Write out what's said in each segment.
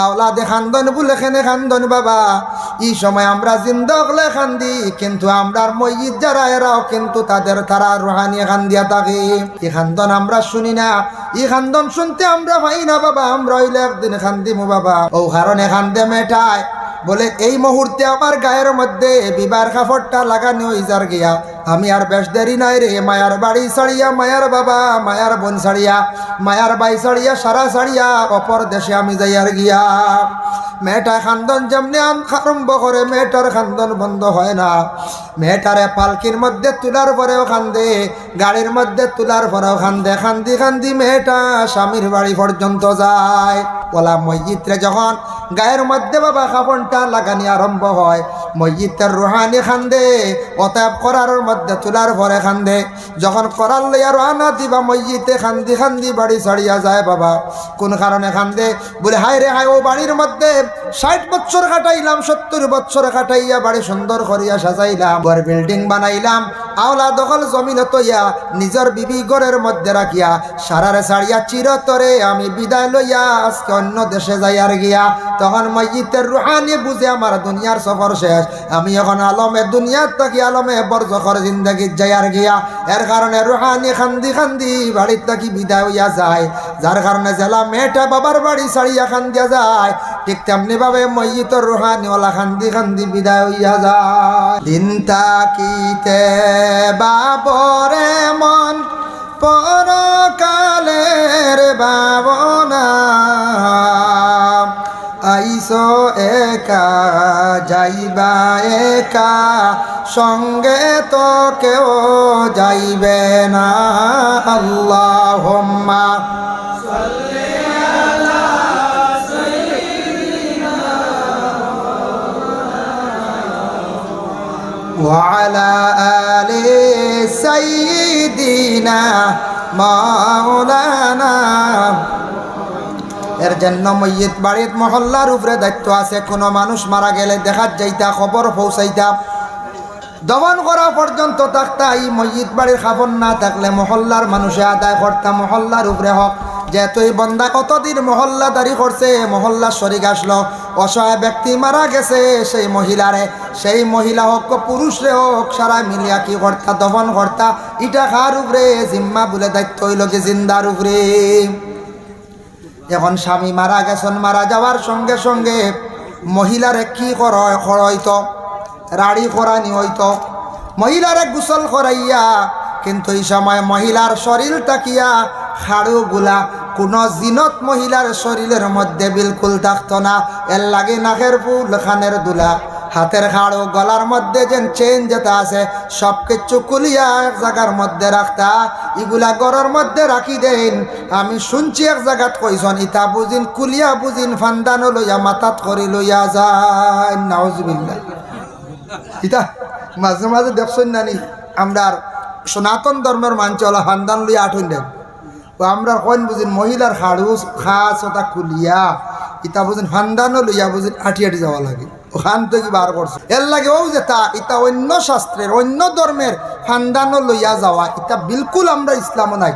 আওলাদে খান্দন বলে খেনে খান্দন বাবা। এই সময় আমরা জিন্দা হলে খান্দি, কিন্তু আমরার মইয়িত যারা এরাও কিন্তু তারা রুহানি খান্দিয়া থাকে। এই খান্দন আমরা শুনি না, এই খান্দন শুনতে আমরা পাই না বাবা। আমরা হইলে একদিন খান্দিমু বাবা। ও কারণে খান্দে মেটায় বলে এই মুহূর্তে আমার গায়ের মধ্যে বিবার কাপড়টা লাগানো হইজার গিয়া, আমি আর বেশ দেরি নাই রে। মায়ার বাড়ি ছাড়িয়া, মায়ার বাবা মায়ার বোন ছাড়িয়া, মায়ার বাই ছাড়িয়া, সারা ছাড়িয়া অপর দেশে আমি যাইয়ার গিয়া। মেয়েটা খান্দন যেমনি আরম্ভ করে, মেয়েটার খান্দন বন্ধ হয় না। মেয়েটারে পালকির মধ্যে তুলার পরেও খান্দে, গাড়ির মধ্যে তুলার পরেও খান্দে। খান্দি খান্দি মেয়েটা স্বামীর বাড়ি পর্যন্ত যায়। বলা মসজিদে যখন গায়ের মধ্যে বাবা কাপড়টা লাগানি আরম্ভ হয়, মসজিদের রুহানি খান্দে। অতএব করার মধ্যে তুলার পরে খান্দে। যখন করার লইয়া রওনা দিবা মসজিদে খান্দি খান্দি বাড়ি ছাড়িয়া যায় বাবা। কোন কারণে খান্দে? বলে হায় রে হায়, ও বাড়ির মধ্যে 60 বছর কাটাইলাম, 70 বছর কাটাইয়া বাড়ি সুন্দর করিয়া সাজাইলাম, বড় বিল্ডিং বানাইলাম, আওলা দখল জমিন তৈয়া নিজের বিবি ঘরের মধ্যে রাখিয়া সারারে ছাড়িয়া চিরতরে আমি বিদায় লইয়া আজকে অন্য দেশে যাইয়ার গিয়া। তখন মসজিদের রুহানি বুঝে আমার দুনিয়ার সফর শেষ, আমি এখন আলমে দুনিয়ার থাকি আলমে বরজখর জিন্দগি যাইয়ার গিয়া। এর কারণে রুহানি খান্দি খান্দি বাড়ির থাকি বিদায় হইয়া যায়। যার কারণে জেলা মেয়েটা বাবার বাড়ি ছাড়িয়া খান্দিয়া যায়, ঠিক তেমনি ভাবে মসজিদের রুহানি ওলা খান্দি খান্দি বিদায় হইয়া যায়। দিন তাকিতে বাবরে মন পরকালের ভাবনা, আইসো একা যাইবা একা, সঙ্গে তো কেউ যাইবে না। আল্লাহুম্মা সাল্লি আলা সাইয়্যিদিনা ওয়া আলা আলি সাইয়্যিদিনা মাওলানা। এর জন্য মসজিদ বাড়ির মহল্লার উপরে দায়িত্ব আছে। কোনো মানুষ মারা গেলে দেখাত যাইতা, খবর পৌঁছাইতা, দমন করা পর্যন্ত থাকতা। এই মসজিদ বাড়ির খবর না থাকলে মহল্লার মানুষে আদায় করতাম, মহল্লার উপরে হক। যেহেতু এই বন্দা কতদিন মহল্লাদারি করছে, মহল্লার শরিক আসলো, অসহায় ব্যক্তি মারা গেছে, সেই মহিলা হোক পুরুষরে হোক সারা মিলিয়া কি করতা, দমন করতা। ইটা খার উপরে জিম্মা বলে দায়িত্ব হইল কি জিন্দার উপরে। এখন স্বামী মারা গেছেন, মারা যাওয়ার সঙ্গে সঙ্গে মহিলারে কি হইতো? রাড়ি করানি হইতো, মহিলারে গোসল করাইয়া। কিন্তু এই সময় মহিলার শরীর তাকিয়া খাড়ুগুলা কোনো জিনত মহিলার শরীরের মধ্যে বিলকুল থাকতো না। এর লাগে নাকের ফুল, খানের দুলা, হাতের খাড়ু, গলার মধ্যে যে চেন যেটা আছে সব কিছু কুলিয়া এক জায়গার মধ্যে রাখতা। এগুলা গড়ের মধ্যে রাখি দেন। আমি শুনছি এক জায়গাত কইসন ইতা বুঝিন কুলিয়া বুঝিন ফান্দানো লইয়া মাথাত করে লইয়া যায়। নাউজুবিল্লাহ। ইতা মাঝে মাঝে দেখছেন নানি আমরা সনাতন ধর্মের মানছে ওলা ফান্দান লইয়া আঠুন দেন। ও আমরা কইন বুঝিন মহিলার খাড়ু খাস ওটা কুলিয়া, ইতা বুঝিন ফান্দানো লইয়া বুঝিন আঠি আঠি যাওয়া লাগে। ওখান থেকে বার করছে এর লাগে ও যে তা ইতা অন্য শাস্ত্রের অন্য ধর্মের ফান্দানো লইয়া যাওয়া, ইতা বিলকুল আমরা ইসলামও নাই,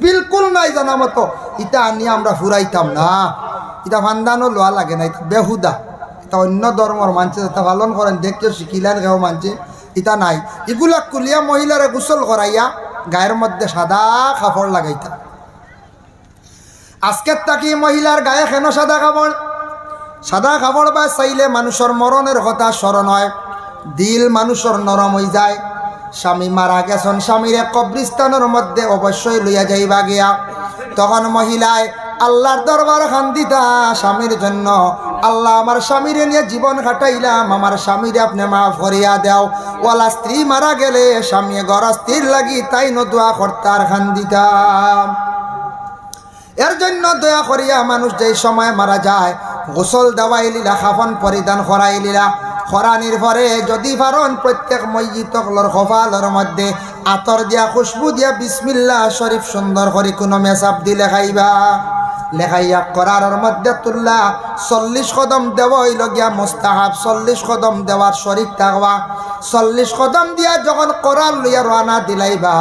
বিলকুল নাই জানা মতো। ইতা আনিয়ে আমরা ফুরাইতাম না, ইতা ফান্দানো লওয়া লাগে না, ইতা বেহুদা। ইতা অন্য ধর্মর মানছে তা পালন করেন, দেখতে শিখিলেন কেউ মানছে, ইতা নাই। এগুলা কুলিয়া মহিলারে গোসল করাইয়া গায়ের মধ্যে সাদা কাপড় লাগাইতা। আজকের তাকি মহিলার গায়ে কেন সাদা কাপড়? সাদা কাপড় বা চাইলে মানুষের মরণের কথা স্মরণ হয়, দিল মানুষের নরম হয়ে যায়। স্বামী মারা গেছেন, স্বামীর কবরিস্তানের মধ্যে অবশ্যই লইয়া যাইবা গিয়া। তখন মহিলায় আল্লাহর দরবার খান্দিতা স্বামীর জন্য, আল্লাহ আমার স্বামীরে নিয়ে জীবন কাটাইলাম, আমার স্বামীরে আপনি মাফ করিয়া দেও। ওলা স্ত্রী মারা গেলে স্বামী গড় স্ত্রীর লাগি তাই নদুয়া কর্তার খান্দিতাম। এর জন্য দয়া করিয়া মানুষ যেই সময় মারা যায় গোসল দেওয়াই লীলা, খাফন পরিধান করাই লীলা। খরানির পরে যদি পারন প্রত্যেক মসজিদর কপালের মধ্যে আতর দিয়া খুশবু দিয়া বিসমিল্লাহ শরীফ সুন্দর করে কোনো মেসাব দি লেখাইবা। লেখাইয়া করার মধ্যে তুল্লা 40 কদম দেওয়া হইল গিয়া মুস্তাহাব। 40 কদম দেওয়ার শরীক থাকবা। 40 কদম দিয়া যখন করার লইয়া রানা দিলাইবা,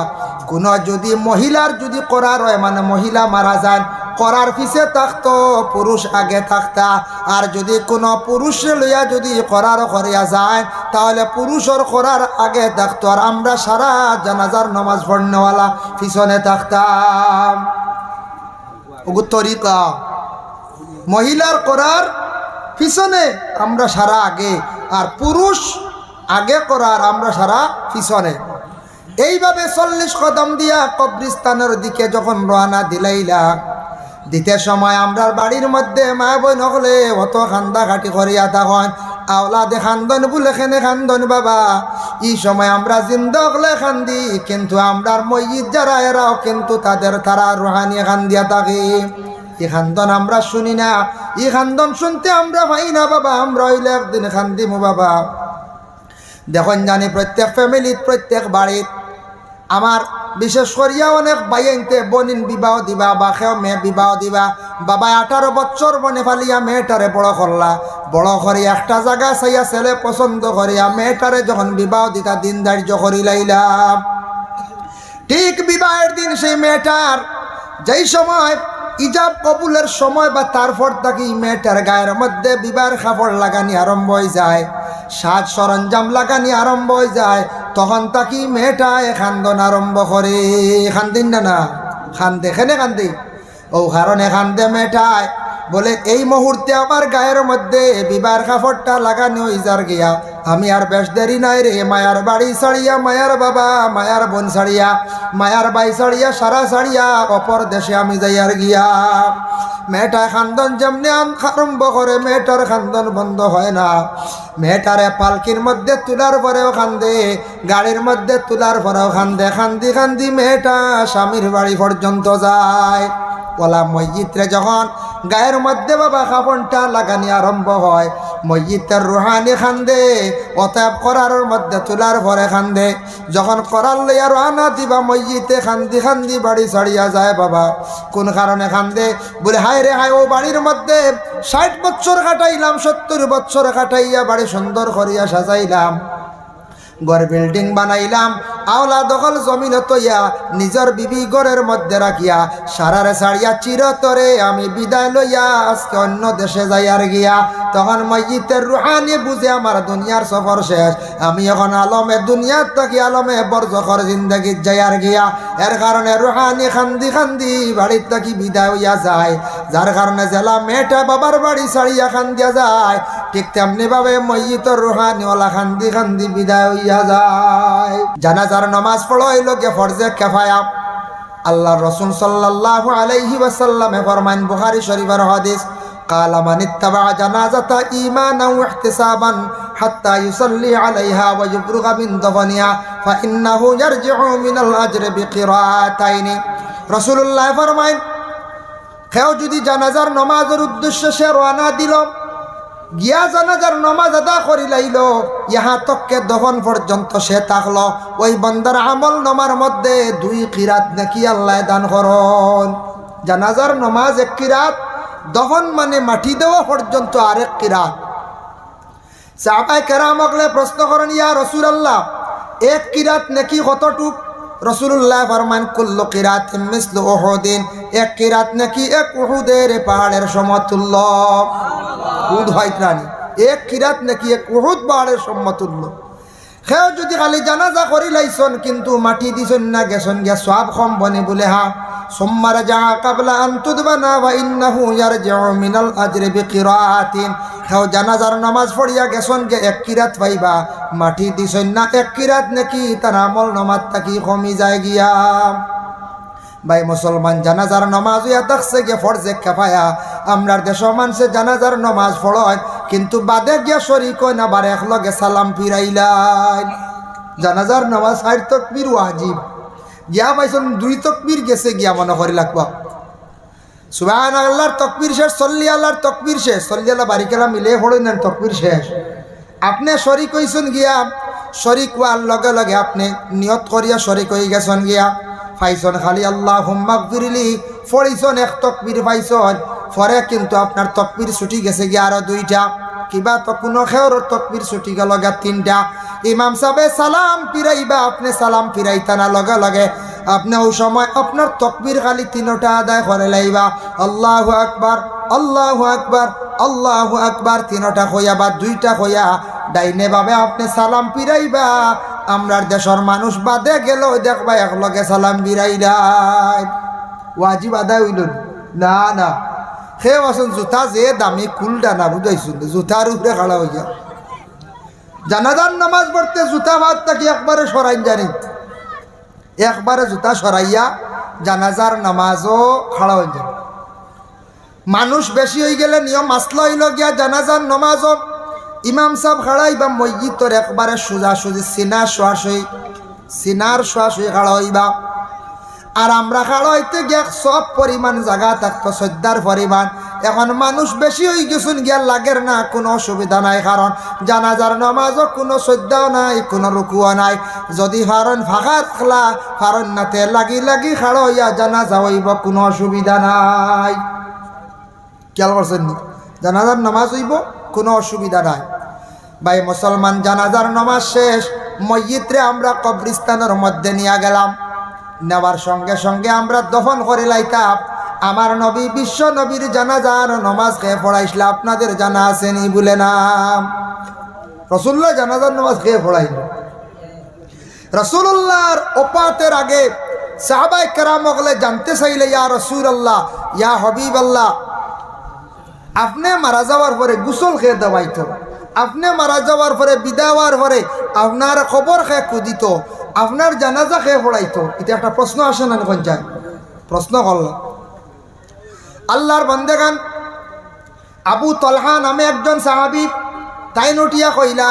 কোনো যদি মহিলার যদি করার হয় মানে মহিলা মারা যায়, করার পিছে থাকতো, পুরুষ আগে থাকতা। আর যদি কোনো পুরুষে লইয়া যদি করার করিয়া যায় তাহলে পুরুষের করার আগে থাকতো, আর আমরা সারা জানাজার নামাজ পড়নেওয়ালা পিছনে থাকতাম। তরিকা মহিলার করার পিছনে আমরা সারা আগে, আর পুরুষ আগে করার আমরা সারা পিছনে। এইভাবে 40 কদম দিয়া কবরস্থানের দিকে যখন রওনা দিলাইলা, দিতে সময় আমরার বাড়ির মধ্যে মা বোন হলে অত কান্দাকাটি করিয়া তখন আওলাদে খান্দন বলে খেনে খান্দন বাবা। এই সময় আমরা জিন্দা হলে খান্দি, কিন্তু আমরার মইয়িত যারা এরাও কিন্তু তারা রুহানি খান্দিয়া থাকে। এই খান্দন আমরা শুনি না, এই খান্দন শুনতে আমরা পাই না বাবা। আমরা হইলে একদিন খান্দিমু বাবা। দেখুন জানি প্রত্যেক ফ্যামিলিত, প্রত্যেক বাড়িত আমার বিশেষ করিয়া অনেক বাইনতে বনিন বিবাহ দিবা বা খেও মেয়ে বিবাহ দিবা। বাবা 18 বছর বনে ফালিয়া মেয়েটারে বড় করলা, বড় করিয়া একটা জায়গা চাইয়া ছেলে পছন্দ করিয়া মেয়েটারে যখন বিবাহ দিতা দিন ধার্য করি লাইলাম। ঠিক বিবাহের দিন সেই মেয়েটার যেই সময় ইজাব কবুলের সময় বা তারপর তাকে মেয়েটার গায়ের মধ্যে বিবাহের কাপড় লাগানি আরম্ভ হয়ে যায়, সাজ সরঞ্জাম লাগানি আরম্ভ হয়ে যায়, তখন তাকি মেয়েটা খান্দন আরম্ভ করে। খান্দিন না খান্দে, খেনে কান্দি ও কারণে খান্দে মেয়েটায় বলে এই মুহূর্তে আমার গায়ের মধ্যে বিবাহের কাপড়টা লাগানো হয়ে যার গিয়া, আমি আর বেশ দেরি নাই রে মায়ার বাড়ি ছাড়িয়া, মায়ার বাবা মায়ার বোন ছাড়িয়া, মায়ার বাই ছাড়িয়া, সারা ছাড়িয়া অপর দেশে আমি যাইয়ার গিয়া। মেয়েটা খান্দন যেমনি আরম্ভ করে, মেয়েটার খান্দন বন্ধ হয় না। মেয়েটারে পালকির মধ্যে তুলার পরেও খান্দে, গাড়ির মধ্যে তুলার পরেও খান্দে। খান্দি খান্দি মেয়েটা স্বামীর বাড়ি পর্যন্ত যায়। বলা মসজিদে যখন গায়ের মধ্যে বাবা কাপড়টা লাগানি আরম্ভ হয়, মসজিদের রুহানি খান্দে, অতএব করার মধ্যে তুলার ভরে খান্দে। যখন করার লইয়া রওনা দিবা মসজিদে খান্দি খান্দি বাড়ি ছাড়িয়া যায় বাবা। কোন কারণে খান্দে? বলে হায় রে হায়, ও বাড়ির মধ্যে 60 বছর কাটাইলাম, 70 বছর কাটাইয়া বাড়ি সুন্দর করিয়া সাজাইলাম, ঘর বিল্ডিং বানাইলাম, আওলা দখল জমিন তৈয়া নিজের বিবি ঘরের মধ্যে রাখিয়া সারারে ছাড়িয়া চিরতরে আমি বিদায় লইয়া আজকে অন্য দেশে যাইয়ার গিয়া। তখন মসজিদের রুহানি বুঝে আমার দুনিয়ার সফর শেষ, আমি এখন আলমে দুনিয়ার থাকি আলমে বরজখর জিন্দগিত যাইয়ার গিয়া। এর কারণে রুহানি খান্দি খান্দি বাড়ির থাকি বিদায় হইয়া যায়, যার কারণে জেলা মেয়েটা বাবার বাড়ি ছাড়িয়া খান্দিয়া যায়, ঠিক তেমনি ভাবে মসজিদের রুহানি ওলা খান্দি খান্দি বিদায় হইয়া যায়। জানাজার নামাজ পড়া হইল গে ফরজে কিফায়া। আল্লাহ রাসূল সাল্লাল্লাহু আলাইহি ওয়াসাল্লামে ফরমান, বুখারী শরীফের হাদিস, قال من اتبع جنازة إيمانا واحتسابا حتى يصلي عليها ويفرغ من دفنها فإنه يرجع من الأجر بقراءتين। রাসূলুল্লাহ ফরমায়, কেউ যদি জানাজার নামাজের উদ্দেশ্যে সে রওনা দিল, গিয়া জানাজার নামাজ আদা করি লাইল, ইহা তককে দফন পর্যন্ত সে থাকলো, ওই বান্দার আমল নামার মধ্যে 2 কিরাত নাকি আল্লাহ দান করন। জানাজার নামাজ 1 কিরাত, দফন মানে মাটি দেওয়া পর্যন্ত আরেক কিরাত। সাহাবায়ে কেরাম আগলে প্রশ্ন করেন, ইয়া রাসূলুল্লাহ 1 কিরাত নাকি কতটুক? রাসূলুল্লাহ ফরমান, কুল্লু কিরাতিন মিসলু উহুদিন, 1 কিরাত নাকি 1 উহুদের পাহাড়ের সমতুল্য। উহুদ হয় প্রাণী, 1 কিরাত নাকি 1 উহুদ পাহাড়ের সমতুল্য। কেউ যদি খালি জানাজা করি লাইছন কিন্তু মাটি দিছন না, গেছন গিয়া সওয়াব কম বনে বলে হা সুম্মা রাজা ক্বাবলা আন তুদবানা ওয়া ইন্নাহু ইয়ারজিউ মিনাল আজরি বিকিরাতিন। কেউ জানাজার নামাজ পড়িয়া গেছন গে 1 কিরাত পাইবা, মাটি দিছন না 1 কিরাত নাকি তার আমল নামাজ তাকি কমি যায় গিয়া। ভাই মুসলমান, জানাজার নামাজ হইয়া দেখছে গে ফরজে কিফায়া। আমরার দেশ মানুষে জানাজার নামাজ পড়য় কিন্তু বাদে গিয়া শরীক হয় না, বার একলগে সালাম ফিরাইলাই। জানাজার নামাজ 8 তাকবীর ওয়াজিব, গিয়া পাইছন 2 তাকবীর গেছে গিয়া মনে করি লাগবা। সুবহানাল্লাহর তাকবীর শেষ, সল্লি আল্লাহর তাকবীর শেষ, সল্লি আল্লাহ বারিকালা মিলে পড়েন না তাকবীর শেষ। আপনি শরীক হইছেন গিয়া, শরীক হওয়ার লগে লগে আপনি নিয়ত করিয়া শরীক হয়ে গেছেন গিয়া, পাইছন খালি আল্লাহুম্মা গফিরলি পড়িছন 1 তাকবীর পাইছন, পরে কিন্তু আপনার তাকবীর ছুটি গেছে গিয়া আরো 2টা, কিবা তো কোনো খেওর তাকবীর ছুটি গেল গিয়া 3টা। ইমাম সাহেব সালাম ফিরাইবা, আপনি সালাম ফিরাইতা না, লগে লগে আপনি ওই সময় আপনার তকবীর খালি তিনটা আদায় করে লাইবা। আল্লাহু আকবার, আল্লাহু আকবার, আল্লাহু আকবার তিনটা হইয়া বা দুইটা হইয়া ডাইনে ভাবে আপনি সালাম ফিরাইবা। আমরার দেশের মানুষ বাদে গেল দেখবা একলগে সালাম ফিরাইলাই। ওয়াজিব আদায় হইল না? না। সে আসুন জুতা যে দামি কুলটা না বুঝাইছুন, জুতার উপরে খাড়া হইয়া জানাজার নামাজ পড়তে জুতা ভাত থাকি একবারে সরাই জানি, একবারে জুতা সরাইয়া জানাজার নামাজও খাড়া হয়ে যায়। মানুষ বেশি হয়ে গেলে নিয়ম মাসলা হইল গিয়া জানাজার নামাজও ইমাম সাহেব খাড়াই বা মসজিদর একবারে সোজাসুজি সিনার শোয়াশুই খাড়া হইবা। আর আমরা খাড়া হইতে গিয়া সব পরিমাণ জায়গা থাকতো শ্রদ্ধার পরিমাণ। এখন মানুষ বেশি হয়ে গেছুন গিয়া লাগের না, কোনো অসুবিধা নাই, কারণ জানাজার নামাজও কোনো শ্রদ্ধাও নাই, কোনো রুকুও নাই। যদি ফারণ ফাঁকা থাকলা ফারণ নাতে লাগি লাগি খাড়া হইয়া জানাজা হইব, কোনো অসুবিধা নাই। খেয়াল করছেন নি? জানাজার নামাজ হইব, কোনো অসুবিধা নাই। ভাই মুসলমান, জানাজার নামাজ শেষ, মসজিদরে আমরা কবরস্থানের মধ্যে নিয়ে গেলাম। নেওয়ার সঙ্গে সঙ্গে আমরা দফন করে লাইতাম। আমার নবী বিশ্ব নবীর জানাজার নামাজ খেয়ে পড়াইছিল, আপনাদের জানা আসেনি বলে নাম? রসুল্লাহ জানাজার নামাজ খেয়ে পড়াইল। রসুল্লাহর ওপাতের আগে সাহাবায়ে কেরাম ওগুলো জানতে চাইলে, ইয়া রসুল্লাহ, ইয়া হাবিব আল্লাহ, আপনি মারা যাওয়ার পরে গোসল খেয়ে দেওয়াইত, আপনি মারা যাওয়ার পরে বিদায় হওয়ার পরে আপনার খবর খেয়ে কুদিত, আপনার জানাজা খেয়ে পড়াইতো। এটা একটা প্রশ্ন আসে না? কোন যায় প্রশ্ন করল। আল্লাহর বান্দেগান আবু তলহা নামে একজন সাহাবী, তাই নটিয়া কইলা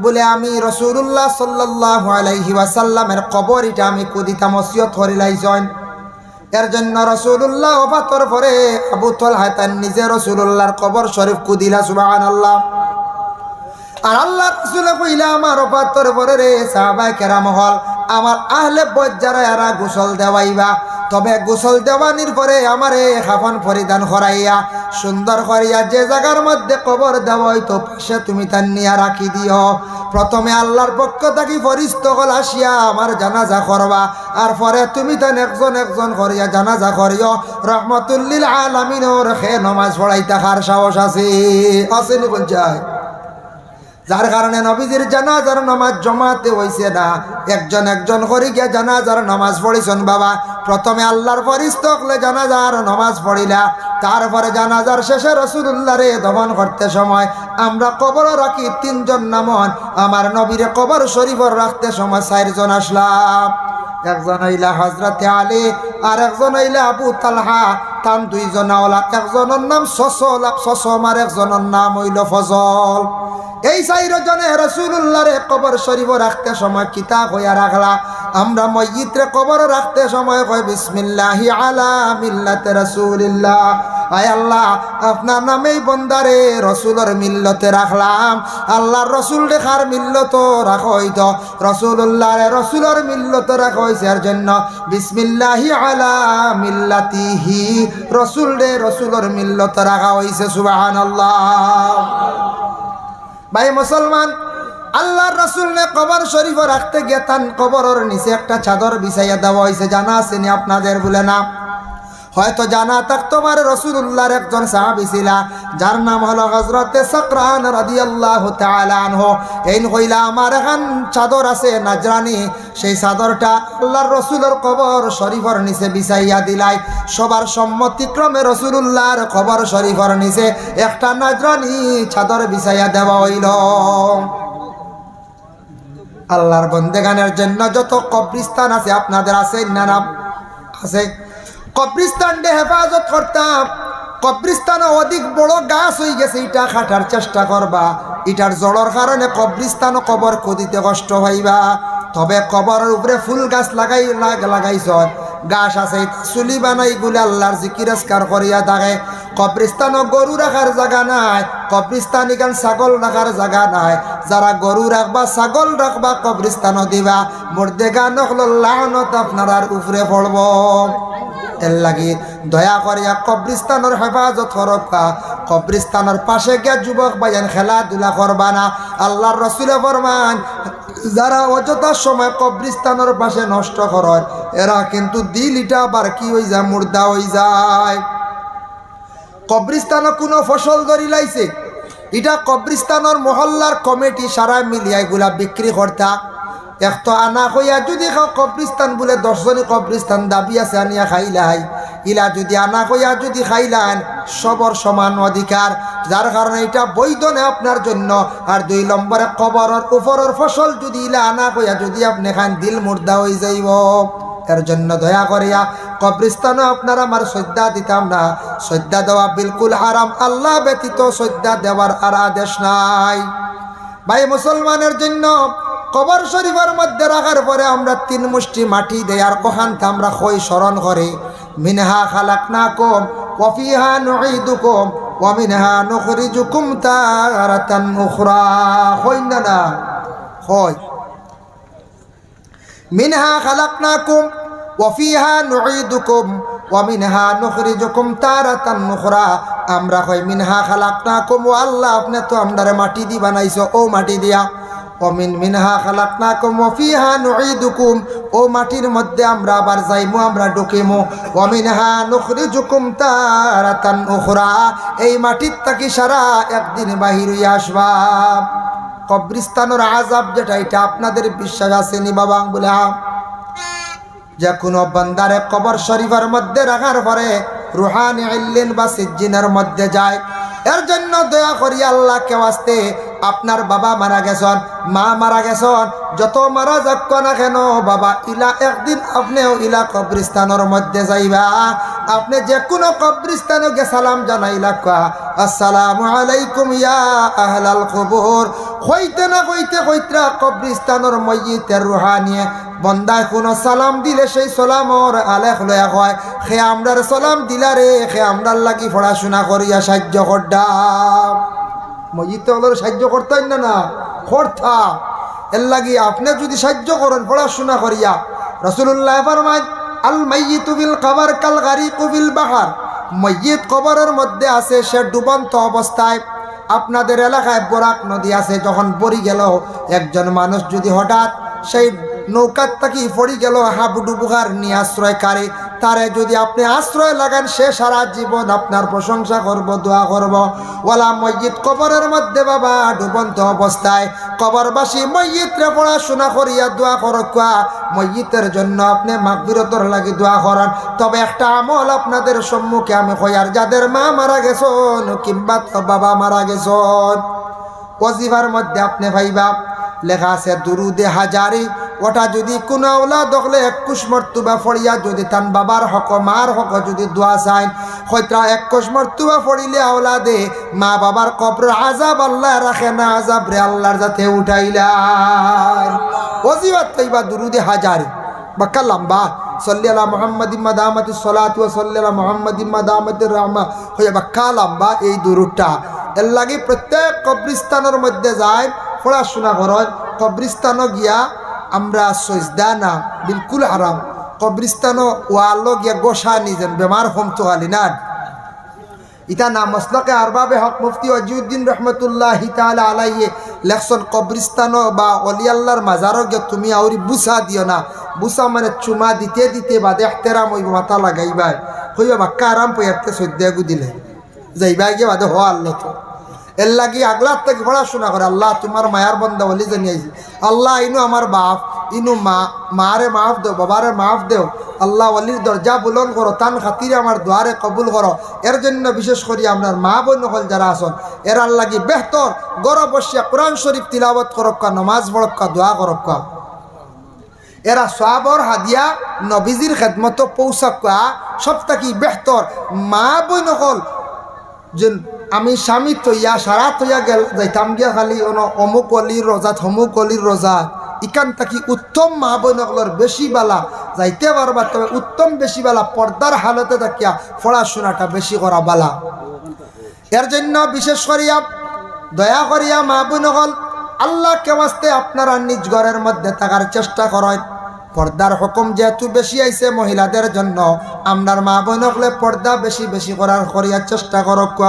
বলে, আমি রাসূলুল্লাহ সাল্লাল্লাহু আলাইহি ওয়াসাল্লামের কবর এটা আমি কুদিতাম, ওসিয়ত করিলাইছেন। এর জন্য রাসূলুল্লাহ ওফাতর পরে আবু তলহা তার নিজে রাসূলুল্লাহর কবর শরীফ কুদিলা। সুবহানাল্লাহ। আর আল্লাহ রাসূল কইলা, আমার ওফাতর পরে রে সাহাবায়ে কেরাম হল আমার আহলে বয়ত যারা এরা গোসল দেওয়াইবা, তবে গোসল দেওয়ানির পরে আমারে কাফন পরিধান করাইয়া সুন্দর করিয়া যে জায়গার মধ্যে কবর দেওয়া হইতো পাশে তুমি তার নিয়া রাখি দিও। প্রথমে আল্লাহর পক্ষ থাকি ফরিস্ত হল আসিয়া আমার জানাজা করবা, আর পরে তুমি তান একজন একজন করিয়া জানাজা করিও। রহমতুল্লিল আলামিনের খে নমাজ পড়াই থাকার সাহস আছে, আসেনি বলছায়? যার কারণে নবীজির জানাজার নামাজ জমাতে হইছে না, একজন একজন করে গিয়া জানাজার নামাজ পড়িছেন। বাবা, প্রথমে আল্লাহর ফরিস্ত হলে জানাজার নামাজ পড়িলা, তারপরে জানাজার শেষে রাসূলুল্লাহ রে দফন করতে সময় আমরা কবর রাখি তিনজন নামন, আমার নবীরে কবর শরীফর রাখতে সময় 4 জন আসলাম। একজন হইলা হযরতে আলী, আর একজন হইলা আবু তালহা, তান 2 জন ওলা। একজনের নাম সসম, আর একজনের নাম হইল ফজল। এই 4 জনে রাসূলুল্লাহ রে কবর শরীফ রাখতে সময় কিতাব হইয়া রাখলা। আমরা মসজিদে কবর রাখতে সময় কয় বিসমিল্লাহি আলা মিল্লাতে রাসূলিল্লাহ, আয় আল্লাহ আপনার নামেই বন্দারে রসুলের মিল্লতে রাখলাম। আল্লাহর রসুল রেখার মিল্লত রাখা হইতো, রসুল্লাহ রসুলের মিল্লত রাখা হয়েছে। এর জন্য বিসমিল্লাহি আলা মিল্লাতিহি, রসুল রে রসুলের মিল্লত রাখা হয়েছে। সুবহানাল্লাহ। ভাই মুসলমান, আল্লাহর রাসূল নে কবর শরীফ রাখতে গিয়ে তান কবরের নিচে একটা চাদর বিছাইয়া দেওয়া হয়েছে। জানা আসেনি আপনাদের বলে না? হয়তো জানা থাকতো আমার রাসূলুল্লাহর একজন সাহাবী ছিল, যার নাম হলো হযরতে সাকরান রাদিয়াল্লাহু তাআলা আনহু। এই কইলা আমার এখন চাদর আছে নাজরানি, সেই চাদরটা আল্লাহর রাসূলের কবর শরীফের নিচে বিছাইয়া দিলাই। সবার সম্মতিক্রমে রাসূলুল্লাহর কবর শরীফের নিচে একটা নাজরানি চাদর বিছাইয়া দেওয়া হইল। আল্লাহর বন্দেগানের জন্য যত কবরস্থান আছে আপনাদের আছে না? নাম আছে। কবরস্থানকে হেফাজত করতাম। কবরস্থানে অধিক বড় গাছ হয়ে গেছে, এটা কাটার চেষ্টা করবা। এটার জড়র কারণে কবরস্থানও কবর খুদিতে কষ্ট হইবা। তবে কবরের উপরে ফুল গাছ লাগাইছ, গাছ আছে, চুলি বানাই গুলে আল্লাহর জিকির আজকার করিয়া থাকে। কবরস্থানও গরু রাখার জায়গা নাই, কবরস্থান এখান ছাগল রাখার জায়গা নাই। যারা গরু রাখবা ছাগল রাখবা কবরস্থানও দিবা, মর্দে গান হলো লানত আপনার উপরে পড়ব। এর লাগি দয়া করিয়া কবরস্থানের হেফাজত করবা। কবরস্থানের পাশে গিয়া যুবক ভাইয়ান খেলাধুলা করবা না। আল্লাহর রাসূলে ফরমান যারা অযথা সময় কবরস্থানের পাশে নষ্ট করে এরা কিন্তু দিল এটা আবার কি হয়ে যায়, মুর্দা হয়ে যায়। কবরস্থানে কোনো ফসল ধরি লাইছে, এটা কবরস্থানের মহল্লার কমিটি সারা মিলিয়া এগুলা বিক্রি করতা। এক তো আনা হইয়া যদি কবরস্থান বলে 10 জনই কবরস্থান দাবি আছে আনিয়া খাইলাই, ইলা যদি আনা হইয়া যদি খাইলান সবর সমান অধিকার, যার কারণে এটা বৈধ নেই আপনার জন্য। আর 2 নম্বরে কবরের উপরের ফসল যদি ইলা আনা হইয়া যদি আপনি খান দিল মুর্দা হয়ে যাইব। এর জন্য দয়া করিয়া কবরস্থানও আপনারা আমার শ্রদ্ধা দিতাম না, শ্রদ্ধা দেওয়া বিলকুল হারাম, আল্লাহ ব্যতীত শ্রদ্ধা দেওয়ার আর আদেশ নাই। ভাই মুসলমানের জন্য কবর শরীফের মধ্যে রাখার পরে আমরা 3 মুষ্টি মাটি দেই আর ওখানটা আমরা কই স্মরণ করে মিনহা খালাকনাকুম ওয়া ফিহা নুঈদুকুম ওয়া মিনহা নুখরিজুকুম তারাতান উখরা। কইন না কই মিনহা খালাকনাকুম ওয়া ফিহা নুঈদুকুম ওয়া মিনহা নুখরিজুকুম তারাতান উখরা। আমরা কই মিনহা খালাকনাকুম, ও আল্লাহ আপনি তো আমরারে মাটি দি বানাইছো, ও মাটি দিয়া মিনহা খালাকনাকুম ওয়া ফিহা নুঈদুকুম, ও মাটির মধ্যে আমরা আবার যাইমু, আমরা ঢুকিমু। ওয়া মিনহা নুখরিজুকুম তারাতান উখরা, এই মাটির থেকে সারা একদিন বাহির হইয়া আসবা। কবরস্থানের আযাব যেটা এটা আপনাদের বিশ্বাস আছে নি বাবা? বলে যে কোনো বান্দারে কবর শরীফের মধ্যে রাখার পরে রুহানি ইল্লিন বা সিজ্জিনের মধ্যে যায়। এর জন্য দয়া করি আল্লাহকে ওয়াস্তে আপনার বাবা মারা গেছেন, মা মারা গেছেন, যত মারা যাক না কেন বাবা ইলা একদিন আপনিও ইলা কবরস্থানের মধ্যে যাইবা। আপনি যে কোনো কবরস্থানে গে সালাম জানাইলা, আসসালামু আলাইকুম ইয়া আহলাল কবর। হইতে না হইতে হইতরা কবরস্থানের মইয়িতের রুহানিয়ে বন্দায় কোনো সালাম দিলে সেই সালামর আলেখ লয়া হয়, সে আমরার সালাম দিলারে সে আমরার লাগি পড়াশোনা করিয়া সাহায্য করডা। মসজিদে ওদের সাহায্য করতেন না করতা, এর লাগি আপনি যদি সাহায্য করেন পড়াশোনা করিয়া। রাসূলুল্লাহ ফরমায় আল মাইয়িতু বিল কবর কাল গারিকু বিল বাহর, মসজিদ কবরের মধ্যে আছে সে ডুবন্ত অবস্থায়। আপনাদের এলাকায় বরাক নদী আছে, যখন পড়ি গেল একজন মানুষ যদি হঠাৎ সেই নৌকার থাকি পড়ি গেল হাবুডুবুকার নিয়ে আশ্রয় কারে, তারে যদি আপনি আশ্রয় লাগান সে সারা জীবন আপনার প্রশংসা করব, দোয়া করব। ওয়ালা মসজিদ কবরের মধ্যে বাবা ডুবন্ত অবস্থায় কবরবাসী মসজিদরে পড়াশোনা করিয়া দোয়া করকা, মসজিদের জন্য আপনি মাগফিরতর লাগি দোয়া করেন। তবে একটা আমল আপনাদের সম্মুখে আমি কইয়ার, যাদের মা মারা গেছেন কিংবা বাবা মারা গেছেন, ওয়াজিফার মধ্যে আপনি ভাইবা লেখা আছে দুরুদে হাজারি, ওটা যদি কোনো আওলাদ হলে 21 মর্তবা ফড়িয়া যদি তান বাবার হক মার হক যদি দোয়া চায়, হয়তো 21 মর্তবা ফড়িলে আওলাদে মা বাবার কবর আযাব আল্লাহ রাখে না, আযাব রে আল্লাহর যাতে উঠাইলাই। ওয়াজিফাত তাইবা দুরুদে হাজারি বাক্কা লম্বা, সাল্লি আলা মুহাম্মাদিন মাদামাতিস সালাতু ওয়া সাল্লি আলা মুহাম্মাদিন মাদামাতির রাহমা হইয়া বাক্কা লম্বা এই দুরুদটা। এর লাগি প্রত্যেক কবরস্থানের মধ্যে যায় পড়াশোনা করেন। কবরস্থানও গিয়া আমরা সজদা না, বিলকুল হারাম। কবরস্থানও ওয়ালো গিয়া গোসা নিজেন বেমার কমতো আলি না। ইটা না মসলকে আরবাবে হক মুফতি ওয়াজিউদ্দিন রহমতুল্লাহি তাআলা আলাইহি লেখছেন, কবরস্থানও বা অলি আল্লাহর মাজারও গিয়া তুমি আউরি বুসা দিও না। বুসা মানে চুমা দিতে দিতে বাদে এহতেরাম হইব, মাথা লাগাইবাই হইবা বাক্কা আরাম পয়াতে সদ্যা দিলে যাইবা গিয়ে বাদে হ আল্লাহ। তো এর লাগি আগলার থেকে পড়াশোনা করে, আল্লাহ তোমার মায়ার বন্দা বলি জানিয়েছি, আল্লাহ ইনু আমার বাপ ইনু মারে মাফ দেও, বাবারে মাফ দেও, আল্লাহ অলির দরজা বুলন করো, তান খাতিরে আমার দোয়ারে কবুল করো। এর জন্য বিশেষ করে আপনার মা বোন হল যারা আসন এরার লাগি বেহতর গরব বসিয়া কোরআন শরীফ তিলাবত করক্কা, নমাজ পড়ক্কা, দোয়া করক্কা। এরা সওয়াবর হাদিয়া নবীজির খেদমত পৌঁছাক্কা সব থাকি বেহতর। মা বোন হল যে আমি স্বামী তৈয়া সারা তৈয়া গেল যাইতাম গিয়া খালি অমুক অলির রোজাত অমুক অলির রোজাত, ইকান থাকি উত্তম মা বোনগুলোর বেশি বালা যাইতে পারবা। তবে উত্তম বেশি বালা পর্দার হালতে থাকিয়া পড়াশোনাটা বেশি করা বালা। এর জন্য বিশেষ করিয়া দয়া করিয়া মা বোনগল আল্লাহকে ওয়াস্তে আপনারা নিজ ঘরের মধ্যে থাকার চেষ্টা করেন। পর্দার হুকুম যেহেতু বেশি আইছে মহিলাদের জন্য, আপনার মা বোনকলে পর্দা বেশি বেশি করিয়ার চেষ্টা করক।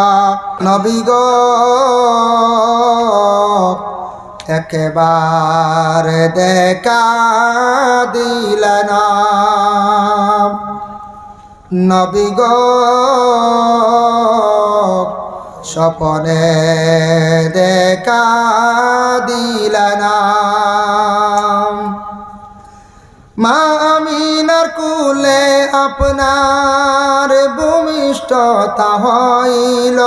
নবী গো একেবারে দেখা দিলে না নবী গো স্বপনে দেখা দিলে না মা আমিনার কুলে আপনার ভূমিষ্ঠতা হইল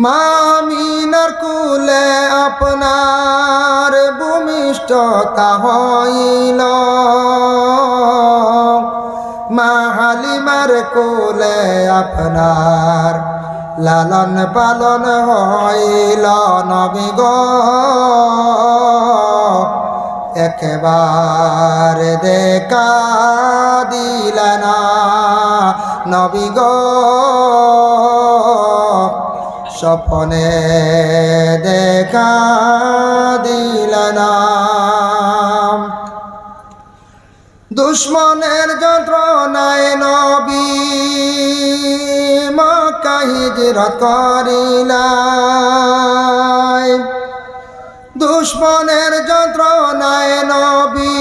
মা আমিনার কুলে আপনার ভূমিষ্ঠতা হইল মা হালিমার কোলে আপনার লালন পালন হইল নবী গো একেবারে দেখা দিলে না নবী গো স্বপনে দেখা দিলে না দুশ্মনের যন্ত্রণায় নবী মক্কা হিজরত করিলাই দুশ্মনের যন্ত্রণায় নবী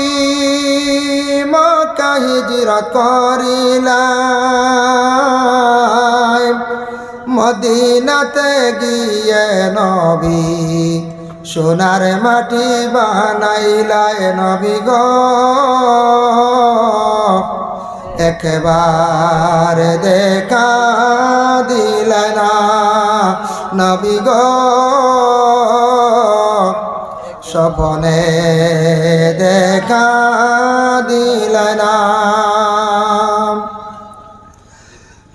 মক্কা হিজরত করিলাই মদিনাতে গিয়ে নবী সোনার মাটি বানাইলাই নবী গো একেবারে দেখা দিলে না নবী গো স্বপনে দেখা দিলে না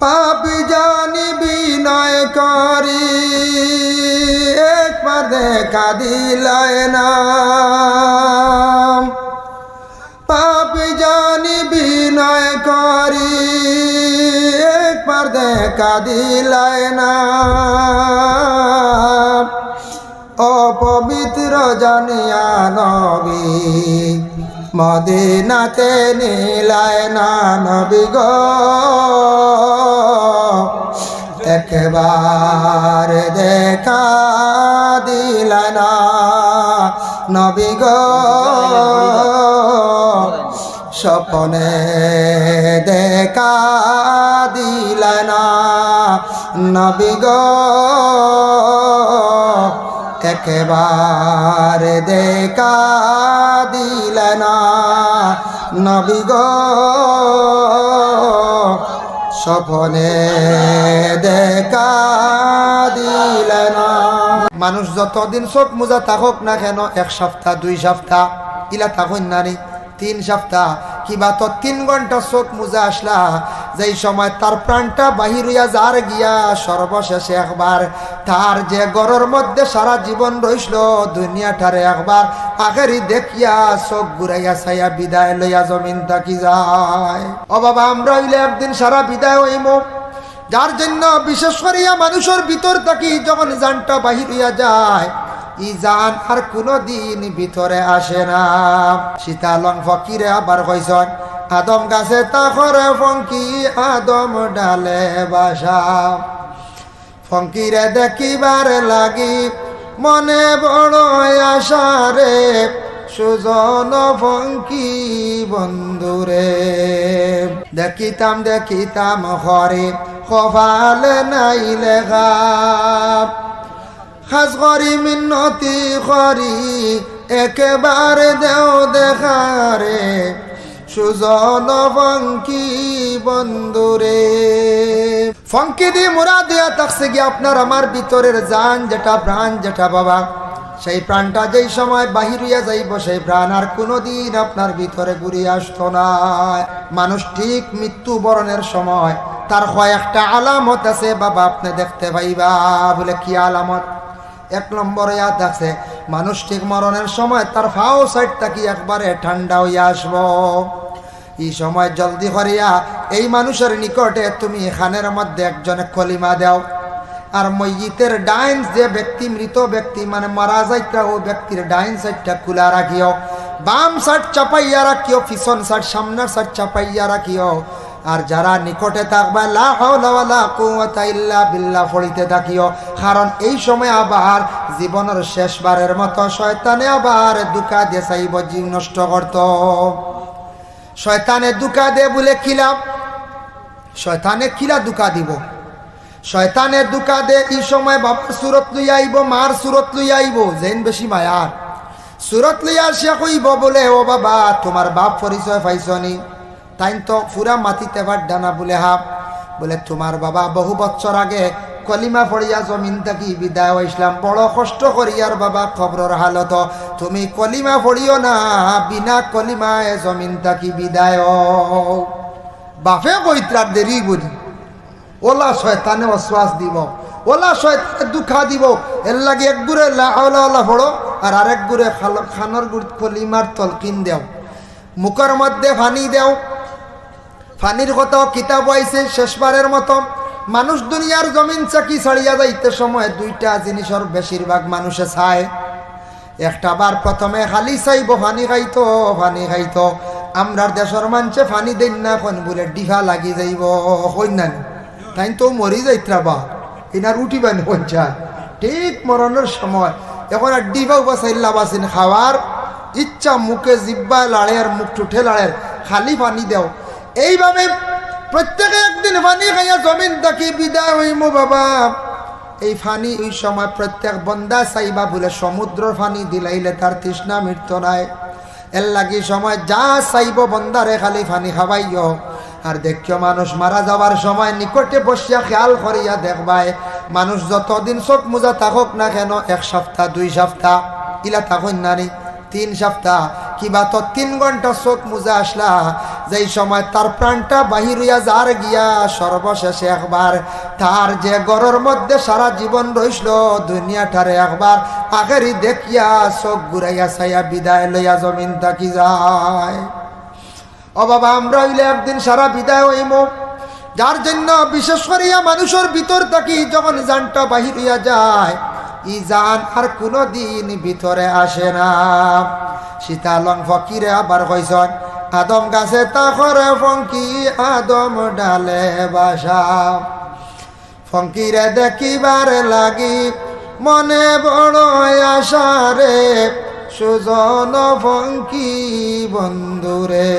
পাপী জানি বিনয় করি একবার দেখা দিলে না পাপী জানি বিনয় করি একবার দেখা দিলে না অপবিত্র জানিয়া নবী মদিনাতে নিলায় না নবী গো একেবারে দেখা দিলে না নবী গো স্বপনে দেখা দিলে না নবী গো একেবারে দেখা দিলে না নবী গো স্বপনে দেখা দিলে না মানুষ যতদিন চোখ মোজা থাকুক না কেন 1 সপ্তাহ 2 সপ্তাহ ইলা থাকুন নারী 3 সপ্তাহ কিবা তো 3 ঘন্টা চোখ মোজা আসলা যেই সময় তার প্রাণটা বাহির হইয়া যার গিয়া সর্বশেষে একবার তার যে ঘরের মধ্যে সারা জীবন রইল দুনিয়াটারে একবার আখেরি দেখিয়া চোখ ঘুরাইয়া ছাইয়া বিদায় লইয়া জমিন থাকি যায় ও বাবা আমরা হইলে একদিন সারা বিদায় হইম যার জন্য বিশেষ করিয়া মানুষের ভিতর থাকি যখন জানটা বাহির হইয়া যায় ই জান আর কোনদিন ভিতরে আসে না সীতালং ফকিরে আবার কইছেন আদম গাছে তাখরে ফঙ্কি আদম ডালে বাসা ফঙ্কিরে দেখিবার লাগি মনে বড় আশা রে সুজন ফঙ্কি বন্ধুরে দেখিতাম দেখিতাম হরে কপালে নাই লেখা খাস করি মিন্নতি করি একেবারে দেও দেখারে সুজন ফঙ্কি বন্ধুরে ফঙ্কি দিয়ে মোরা দেয়া থাকছে গিয়ে আপনার আমার ভিতরের জান যেটা প্রাণ যেটা বাবা সেই প্রাণটা যেই সময় বাহির হইয়া যাইব সেই প্রাণ আর কোনোদিন আপনার ভিতরে ঘুরিয়ে আসতো না মানুষ ঠিক মৃত্যুবরণের সময় তার কয়েকটা আলামত আছে বাবা আপনি দেখতে পাইবা বলে কি আলামত 1 নম্বরে আছে মানুষ ঠিক মরণের সময় তার ফাও সাইডটা কি একবারে ঠান্ডা হইয়া আসবো এই সময় জলদি করিয়া এই মানুষের নিকটে তুমি খানের মধ্যে একজনে কলিমা দাও আর মইয়িতের ডাইন যে ব্যক্তি মৃত ব্যক্তি মানে মারা যাইতা ও ব্যক্তির ডাইন সাইডটা খোলা রাখিও বাম সাইড চাপাইয়া রাখিও পিছন সাইড সামনের সাইড চাপাইয়া রাখিও আর যারা নিকটে থাকবা লা হাওলা ওয়ালা কুওয়াতা ইল্লা বিল্লাহ পড়িতে থাকিও, কারণ এই সময় আবার জীবনের শেষবারের মতো শয়তানে আবার দুকা দিয়ে চাইব জীব নষ্ট করত। শয়তানে দুকা দে বলে খিলাম, শয়তানে খিলা দুকা দিব, শয়তানে দুকা দে এই সময় বাবার সুরত লইয়া আইব, মার সুরত লইয়া আইব, যেন বেশি মায়ার সুরত লইয়া সে কইব বলে ও বাবা তোমার বাপ পরিচয় পাইছনি? তাই তো পুরা মাটিতে ডানা বলে হাপ বলে তোমার বাবা বহু বছর আগে কলিমা পড়িয়া জমিন থাকি বিদায় হইসলাম, বড় কষ্ট করিয়ার বাবা খবরের হালত, তুমি কলিমা পড়িও না, বিনা কলিমায় জমিন থাকি বিদায়। বাপে কইত্রার দেরি বলি ওলা শয়তানে অশ্বাস দিব, ওলা শয়তানে দুঃখা দিব, এর লাগে এক গুড়ে লাউলা পড়ো আর আরেক গুড়ে খানোর গুড় কলিমার তলকিন দেও, মুখের মধ্যে ফানি দেও। ফানির কত কিতাব আইছে শেষবারের মতো মানুষ দুনিয়ার জমিন চাকি ছাড়িয়া যাইতে সময় দুইটা জিনিসের বেশিরভাগ মানুষে চায়। একটা বার প্রথমে খালি চাইব ফানি খাইতো, ফানি খাইতো। আমরার দেশের মানুষে ফানি দেন না কোন বলে ডিহা লাগি যাইব কন্যানি, তাই তো মরি যাইত্রা বা এনার উঠিবানি পঞ্চায়েত ঠিক মরণের সময়। এখন আর ডিহা বাসাইল্লা বাসিন খাওয়ার ইচ্ছা মুখে জিব্বায় লাড়ে আর মুখ টুঠে লাড়ে, খালি পানি দেও। এইভাবে প্রত্যেকে একদিন পানি খাইয়া জমিন থাকি বিদায় হইমু বাবা। এই ফানি ওই সময় প্রত্যেক বন্দা চাইবা বলে সমুদ্রের ফানি দিলাইলে তার তৃষ্ণা মৃত্যু নাই, এর লাগি সময় যা চাইব বন্দারে খালি ফানি খাওয়াইও। আর দেখিও মানুষ মারা যাওয়ার সময় নিকটে বসিয়া খেয়াল করিয়া দেখবাই মানুষ যতদিন চোখ মোজা থাকুক না কেন, 1 সপ্তাহ 2 সপ্তাহ ইলা থাকুন নানি 3 সপ্তাহ কিবা তো 3 ঘন্টা চোখ মুজা আসলা, যেই সময় তার প্রাণটা বাহির হইয়া যার গিয়া সর্বশেষে একবার তার যে গড়ের মধ্যে সারা জীবন রইল দুনিয়াটারে একবার আখেরি দেখিয়া চোখ ঘুরাইয়া ছাইয়া বিদায় লইয়া জমিন থাকি যায়। ও বাবা আমরা হইলে একদিন সারা বিদায় হইম, যার জন্য বিশেষ করিয়া মানুষের ভিতর থাকি যখন জানটা বাহির হইয়া যায় ই জান আর কোনো দিন ভিতরে আসে না। সীতালং ফকিরে আবার কইসন আদম গাছে তাখরে ফঙ্কি আদম ডালে বাসা, ফঙ্কিরে দেখিবার লাগি মনে বড় আশা রে, সুজন ফঙ্কি বন্ধুরে।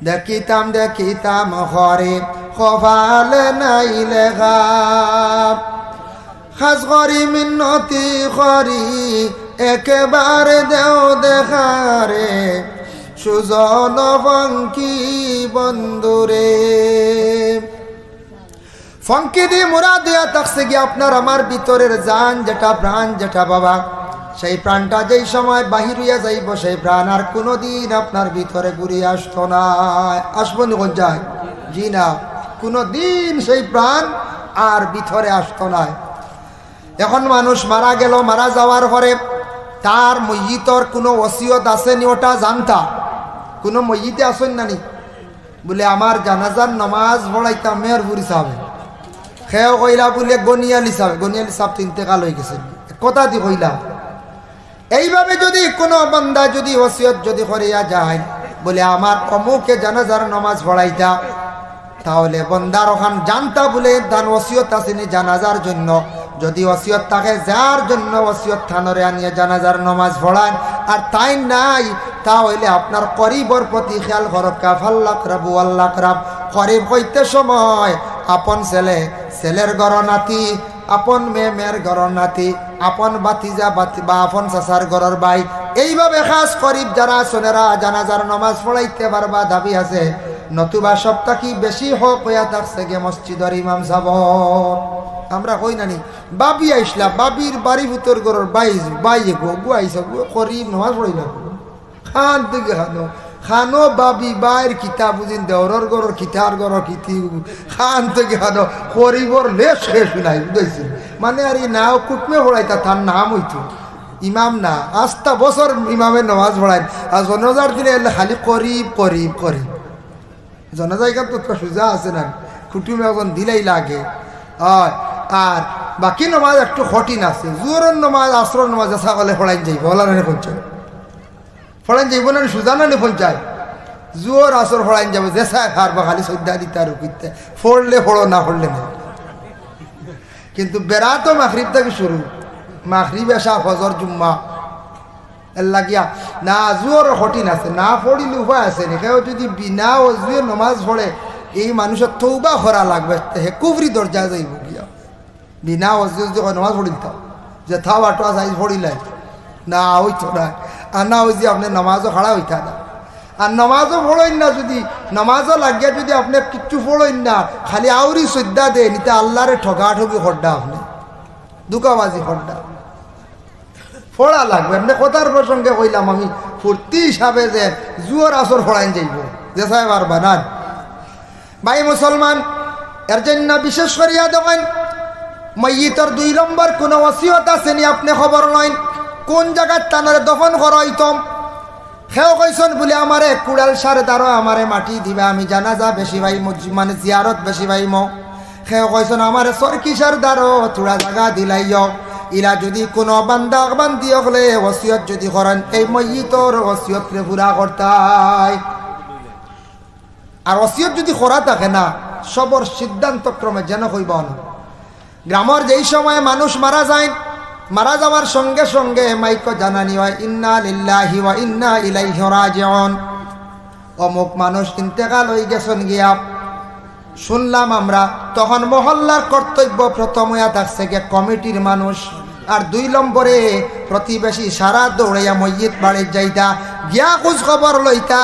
দেখিতাম দেখিতাম হরে কপালে নাই লেখা, খাস করি মিন্নতি করি একেবারে দেও দেখারে, সুজন ফঙ্কি বন্ধুরে। ফঙ্কি দি মুরা দিয়া থাকছে গিয়ে আপনার আমার ভিতরের জান যেটা প্রাণ যেটা বাবা, সেই প্রাণটা যেই সময় বাহির হইয়া যাইব সেই প্রাণ আর কোনোদিন আপনার ভিতরে ঘুরিয়ে আসতো না। আসবো নি যায়? জি না, কোনোদিন সেই প্রাণ আর ভিতরে আসতো না। এখন মানুষ মারা গেল, মারা যাওয়ার পরে তার মইয়িতর কোনো ওসিয়ত আসেনি ওটা জানতা? কোনো মইয়িতে আসেন না নি বলে আমার জানাজার নামাজ পড়াইতাম মেয়রপুরি সাহেব, খেয়েও কইলা বলে গনিয়ালি সাহেব, গনিয়ালি সাহেব তো ইন্তেকাল হয়ে গেছেন, কথা দি কইলা। এইভাবে যদি কোনো বান্দা যদি ওসিয়ত যদি করিয়া যায় বলে আমার অমুকে জানাজার নামাজ পড়াইতা, তাহলে বন্দার ওখান জানতা বলে তার ওসিয়ত আসেনি জানাজার জন্য। যদি ওসিয়ত থাকে যার জন্য ওসিয়ত থানরে আনিয়ে জানাজার নামাজ পড়ান, আর তাই নাই তাহলে আপনার করিবর প্রতি খেয়াল করক। কাফাল্লাক রাবু আল্লাহ রাব, করিব হইতে সময় আপন ছেলে ছেলের গড় নাতি, আপন মেয়ে মেয়ের গড় নাতি, আপন বাতিজা বাতি বা আপন চাচার গড়র ভাই, এইভাবে খাস করিব যারা সোনেরা জানাজার নামাজ পড়াইতে পারবা দাবি আছে। নতুবা সপ্তাহ কি বেশি হোক হইয়া থাকছে গে মসজিদের ইমাম সাহেব। আমরা কই নানি বাবি আইসলা, বাবির বাড়ি ভিতর গড়র বাই গু আইস করিব নামাজ পড়াইল খান দিকে খানো খানো বাবি বাইর কিতা বুঝিন দেওরর গড়র কিতার গড়র কিতি খান থেকে খানো করিবর লেশ শেষ নাই বুঝাইছিল। মানে আর এই নাও কুটমে পড়াইতা তার নাম হইতো ইমাম না, আস্তা বছর ইমামের নামাজ পড়াই। আর জনজার দিনে এলে খালি করিব করিব করিব, জনজায়গা তো সোজা আছে না, কুটুমে এখন দিলেই লাগে। আর বাকি নামাজ একটু কঠিন আছে, জোরের নামাজ আসরের নামাজ ছাগলে পড়াই যাইব, ওলা না পঞ্চায়েত পড়াই যাইব না, সোজা না পঞ্চায়েত জোর আসর ফড়াইন যাবো যে সাহেব হারবা খালি শ্রদ্ধা দিতে আর রুকিতে ফড়লে ফড়ো না ফড়লে না। কিন্তু বেড়া তো মাগরিব থেকে শুরু, মাগরিব এসা ফজর জুম্মা এর লাগিয়া না জোর কঠিন আছে, না পড়িলে উপায় আছে নি। কেউ যদি বিনা অজুয়ে নমাজ পড়ে এই মানুষের তৌবা করা লাগবে, হে কুফরি দরজা যাইব গিয়া। বিনা অজুয়ে যদি নমাজ পড়ি দিতাম যে থাও আটোয়া সাইজ পড়িলাই না হইতো না, আর না হয়েছে আপনি নমাজও খাড়া হইতা না। আর নমাজও পড়েন না, যদি নমাজও লাগিয়া যদি আপনি কিচ্ছু পড়েন না, খালি আউরি শ্রদ্ধা দেন, নিতে আল্লাহরে ঠকাঠকি খড্ডা, আপনি দুকাবাজি খড্ডা ফোড়া লাগবে। এমনি কথার প্রসঙ্গে কইলাম আমি ফুর্তি হিসাবে যে জুয়ার আসর ফোড়াইন যাইব যে সাহেব আর বানান। ভাই মুসলমান, এর জন্য বিশেষ করিয়া দেখেন মাইয়িতর 2 নম্বর কোন ওসিয়ত আছে নি আপনি খবর লইন, কোন জায়গার তানারে দফন করাইতম। সেও কইসন বলে আমারে কুড়াল সার দ্বারা আমারে মাটি দিবা, আমি জানাজা বেশি ভাই মানে জিয়ারত বেশি ভাই মো। সেও কইসন আমারে সরকি সার দ্বারা থোড়া জায়গা দিলাইও। ইলা যদি কোনো বান্দা বান্দি হলে ওসিয়ত যদি করেন এই মাইয়িতর ওসিয়ত রে পুরা করতাই। আর ওসিয়ত যদি করা থাকে না, সবর সিদ্ধান্ত ক্রমে যেন হইব না। গ্রামের যেই সময় মানুষ মারা যায়, মারা যাওয়ার সঙ্গে সঙ্গে মাইক জানানি হয় ইন্না লিল্লাহি ওয়া ইন্না ইলাইহি রাজিউন, অমুক মানুষ ইন্তেকাল হয়ে গেছেন গিয়া শুনলাম আমরা। তখন মহল্লার কর্তব্য প্রথম হইয়া থাকছে গে কমিটির মানুষ, আর 2 নম্বরে প্রতিবেশী সারা দৌড়াইয়া মসজিদ বাড়ির যাইতা গিয়া খোঁজ খবর লইতা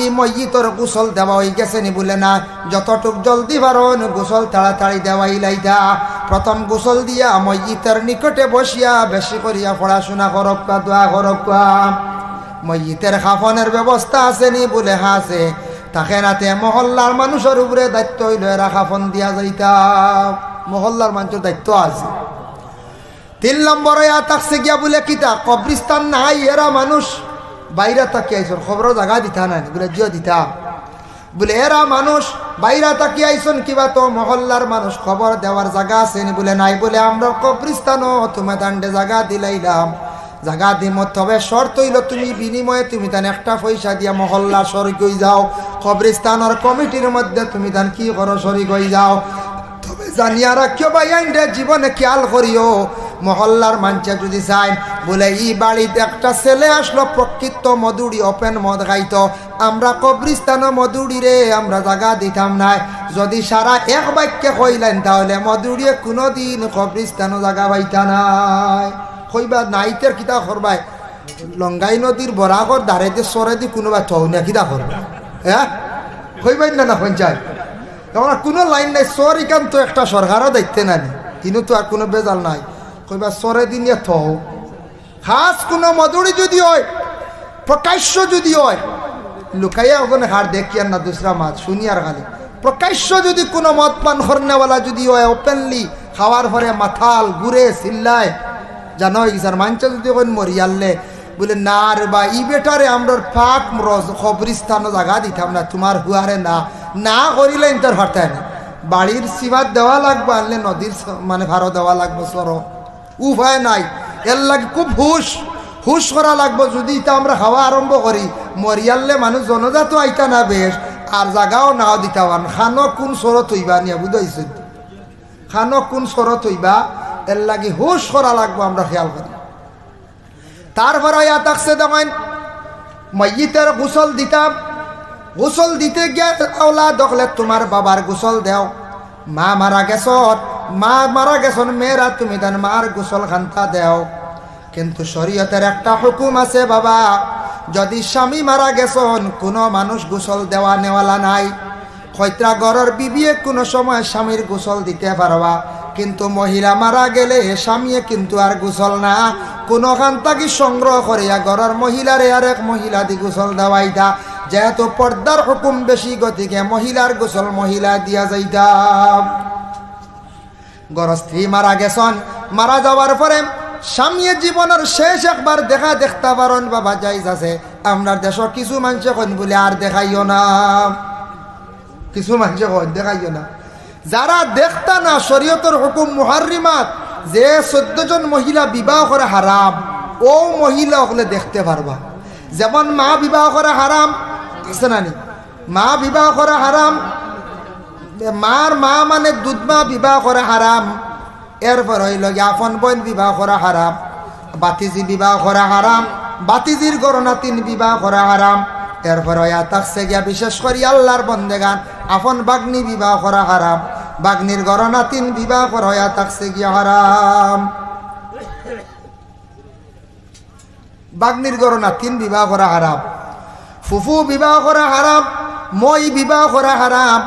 ই মসজিদর গোসল দেওয়া হয়ে গেছে নি বলে না, যতটুক জলদি পারন গোসল তাড়াতাড়ি দেওয়াই লাইতা। প্রথম গোসল দিয়া মসজিদের নিকটে বসিয়া বেশি করিয়া পড়াশোনা করক্কা, দোয়া করক্কা। মসজিদের খাফনের ব্যবস্থা আছে নি বলে হা আছে, তাকে রাতে মহল্লার মানুষের উপরে দায়িত্ব হইল এরা খাফন দিয়া যাইতা, মহল্লার মানুষের দায়িত্ব আছে। 3 নম্বরে থাকছে গিয়া বলে কিতা কবরিস্তান নাই, এরা মানুষ বাইরে তাকি আইসন খবর জায়গা দিতা না বলে জিও দিতা বলে এরা মানুষ বাইরে তাকি আইসন কিবা তো মহল্লার মানুষ খবর দেওয়ার জায়গা আছে নি বলে নাই, বলে আমরা কবরিস্তানও তুমি দান্ডে জায়গা দিলাইলাম, জায়গা দিম তবে শর্ত হইল তুমি বিনিময়ে তুমি তান একটা পয়সা দিয়া মহল্লা শরিক হয়ে যাও, কবরিস্তানের কমিটির মধ্যে তুমি তান কি করো শরিক হয়ে যাও। তবে জানিয়া রাখিও ভাই আইনটা জীবনে খেয়াল করিও, মহল্লার মানুষে যদি চাই বলে ই বাড়িতে একটা ছেলে আসলো প্রকৃত মধুরি ওপেন মদ খাইতো, আমরা কবরিস্তান মধুরি রে আমরা জায়গা দিতাম নাই। যদি সারা এক বাক্যে কইলেন তাহলে মধুরিয়ে কোনোদিন কবরিস্তান জায়গা পাইতা নাই। কইবা নাইতের কিতা করবাই, লঙ্গাই নদীর বরাগর ধারে দিয়ে সরে দি কোনোবা থৌনা কিতা করবা, হ্যাঁ কইবাই না না পঞ্চায়েত এখন কোনো লাইন নাই। সর ইকান তো একটা সরকারও দেখতে নানি, কিন্তু তো আর কোনো বেজাল নাই। কইবা সরে দিনিয়া থও, খাস কোনো মধুরি যদি হয় প্রকাশ্য যদি হয় লুকাইয়া ওখানে হার দেখিয়ার না দুসরা মাছ শুনিয়ার খালি। প্রকাশ্য যদি কোনো মদ পান করনেওয়ালা যদি হয় ওপেনলি খাওয়ার পরে মাথাল ঘুরে চিল্লায় জানো স্যার মানছে যদি ওখানে মরিয়ালে বলে না রে বা ই বেটারে আমরা ফাঁক কবরিস্তানও জায়গা দিতাম না, তোমার হুয়ারে না না করিলে ইন্টার হরতায় না, বাড়ির সিবাদ দেওয়া লাগবে, আনলে নদীর মানে ভাড়া দেওয়া লাগবে, সর উপায় নাই। এর লাগে খুব হুশ করা লাগবো। যদি এটা আমরা খাওয়া আরম্ভ করি মরিয়ালে মানুষ জনজাত আইতা না বেশ, আর জায়গাও নাও দিতা পান। খানো কোন সরত হইবা নিয়ে বুঝাইছে, খানো কোন সরত হইবা, এর লাগে হুশ করা লাগবো, আমরা খেয়াল করি। তারপরে ইয়া থাকছে দেখেন মাইয়িতের গোসল দিতাম, গোসল দিতে গিয়ে আওলা দেখলে তোমার বাবার গোসল দেও, মা মারা গেছন মেয়েরা তুমি তার মার গোসল খান্তা দেও। কিন্তু শরীয়তের একটা হুকুম আছে বাবা, যদি স্বামী মারা গেছন কোনো মানুষ গোসল দেওয়া নেওয়ালা নাই। খৈত্রা গড়ের বিবিয়ে কোনো সময় স্বামীর গোসল দিতে পারবা, কিন্তু মহিলা মারা গেলে স্বামীয়ে কিন্তু আর গোসল না, কোনো খান্তাকি সংগ্রহ করিয়া গড়ের মহিলারে আর এক মহিলা দি গোসল দেওয়াইতা। যেহেতু পর্দার হুকুম বেশি গতিকে মহিলার গোসল মহিলা দিয়া যাইতাম। গড় স্ত্রী মারা গেছন, মারা যাওয়ার পরে স্বামী জীবনের শেষ একবার দেখতে পারেন বাবা যাইজ আছে। আমরা দেশের কিছু মানুষ কন বলে আর দেখাইও না, কিছু মানুষ কন দেখাইও না। যারা দেখতা না শরীয়তের হুকুম মুহাররিমাত যে 14 জন মহিলা বিবাহ করে হারাম, ও মহিলা হলে দেখতে পারবা। যেমন মা বিবাহ করে হারাম আছে না নি, মা বিবাহ করা হারাম, মার মা মানে দুধ মা বিবাহ করা হারাম। এরপর হইল আপন বোন বিবাহ করা হারাম, বাতিজি বিবাহ করা হারাম, বাতিজির গরনাতিন বিবাহ করা হারাম। এরপর হইয়া থাকছে গিয়া বিশেষ করে আল্লাহর বন্দেগান আপন বাগ্নি বিবাহ করা হারাম, বাগ্নির গরনাতিন বিবাহ করা হইয়া থাকছে গিয়া হারাম। বাগ্নির গরনাতিন বিবাহ করা হারাম, ফুফু বিবাহ করা হারাম, মই বিবাহ করা হারাম।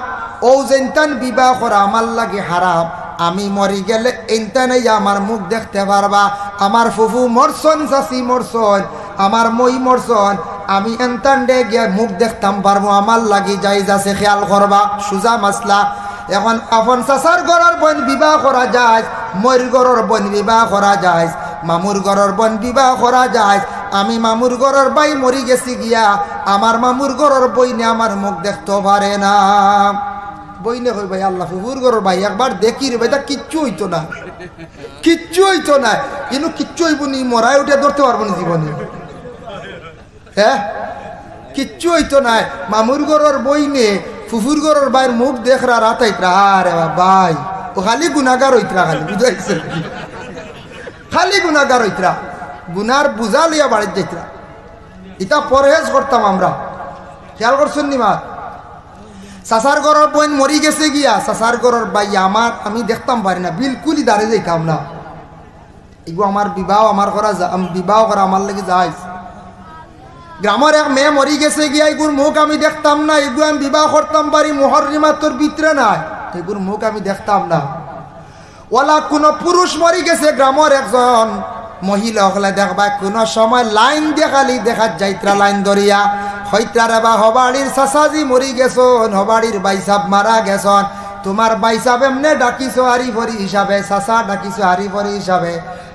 ও যেনতান বিবাহ করা আমার লাগে হারাম। আমি মরি গেলে এইটানে আমার মুখ দেখতে পারবা। আমার ফুফু মরছন, চাচি মরছন, আমার মই মরছন, আমি এনতান ডে গিয়ে মুখ দেখতাম পারবো। আমার লাগি যাই যাচ্ছে খেয়াল করবা, সুজা মাসলা। এখন আপন চাচার ঘরের বোন বিবাহ করা যায়, ময়ূর ঘরের বোন বিবাহ করা যায়, মামুর ঘরের বোন বিবাহ করা যায়। আমি মামুর ঘরের বাই মরি গেছি গিয়া, আমার মামুর ঘরের বইনে আমার মুখ দেখতে পারে না। বইনে কই ভাই আল্লাহ ফুফুর ঘরের ভাই একবার দেখি রে ভাই, তা কিচ্ছু হইতো না, কিচ্ছু হইতো না। কিন্তু কিচ্ছু হইব নি, মরাই উঠে ধরতে পারবো না জীবনে। হ্যাঁ, কিচ্ছু হইতো না। মামুর ঘরের বইনে ফুফুর ঘরের ভাইয়ের মুখ দেখরা রাত আইতরা, আরে ভাই ও খালি গুনাগার হইতরা, খালি বুঝাইছে, খালি গুনাগার হইতরা, গুনার বুঝা লিয়া বাড়ির যাইতরা। এটা পরহেজ করতাম আমরা, খেয়াল করছেন নি মা? চাচার ঘরের বোন মরি গেছে গিয়া, চাচার ঘরের ভাই আমার আমি দেখতাম পারি না, বিলকুলই দাঁড়িয়ে যাইতাম না। এগুলো আমার বিবাহ আমার করা, বিবাহ করা আমার লাগে যাই। গ্রামের এক মেয়ে মরি গেছে গিয়া, এগুর মুখ আমি দেখতাম না। এগুলো আমি বিবাহ করতাম পারি, মুহররিমা তোর ভিতরে নাই, এগুর মুখ আমি দেখতাম না। ওলা কোনো পুরুষ মরি গেছে গ্রামের একজন মহিলা হলে দেখবা কোনো সময় লাইন দেখালি দেখা যাইত্রা, লাইন ধরিয়া হইত্রারে বা হবাড়ির চাচাজি মরি গেছন, হবাড়ির বাইসাব মারা গেছন, তোমার বাইসাব এমনে ডাকিছো হারি ভরি হিসাবে, চাচা ডাকিছো হারি ভরি হিসাবে,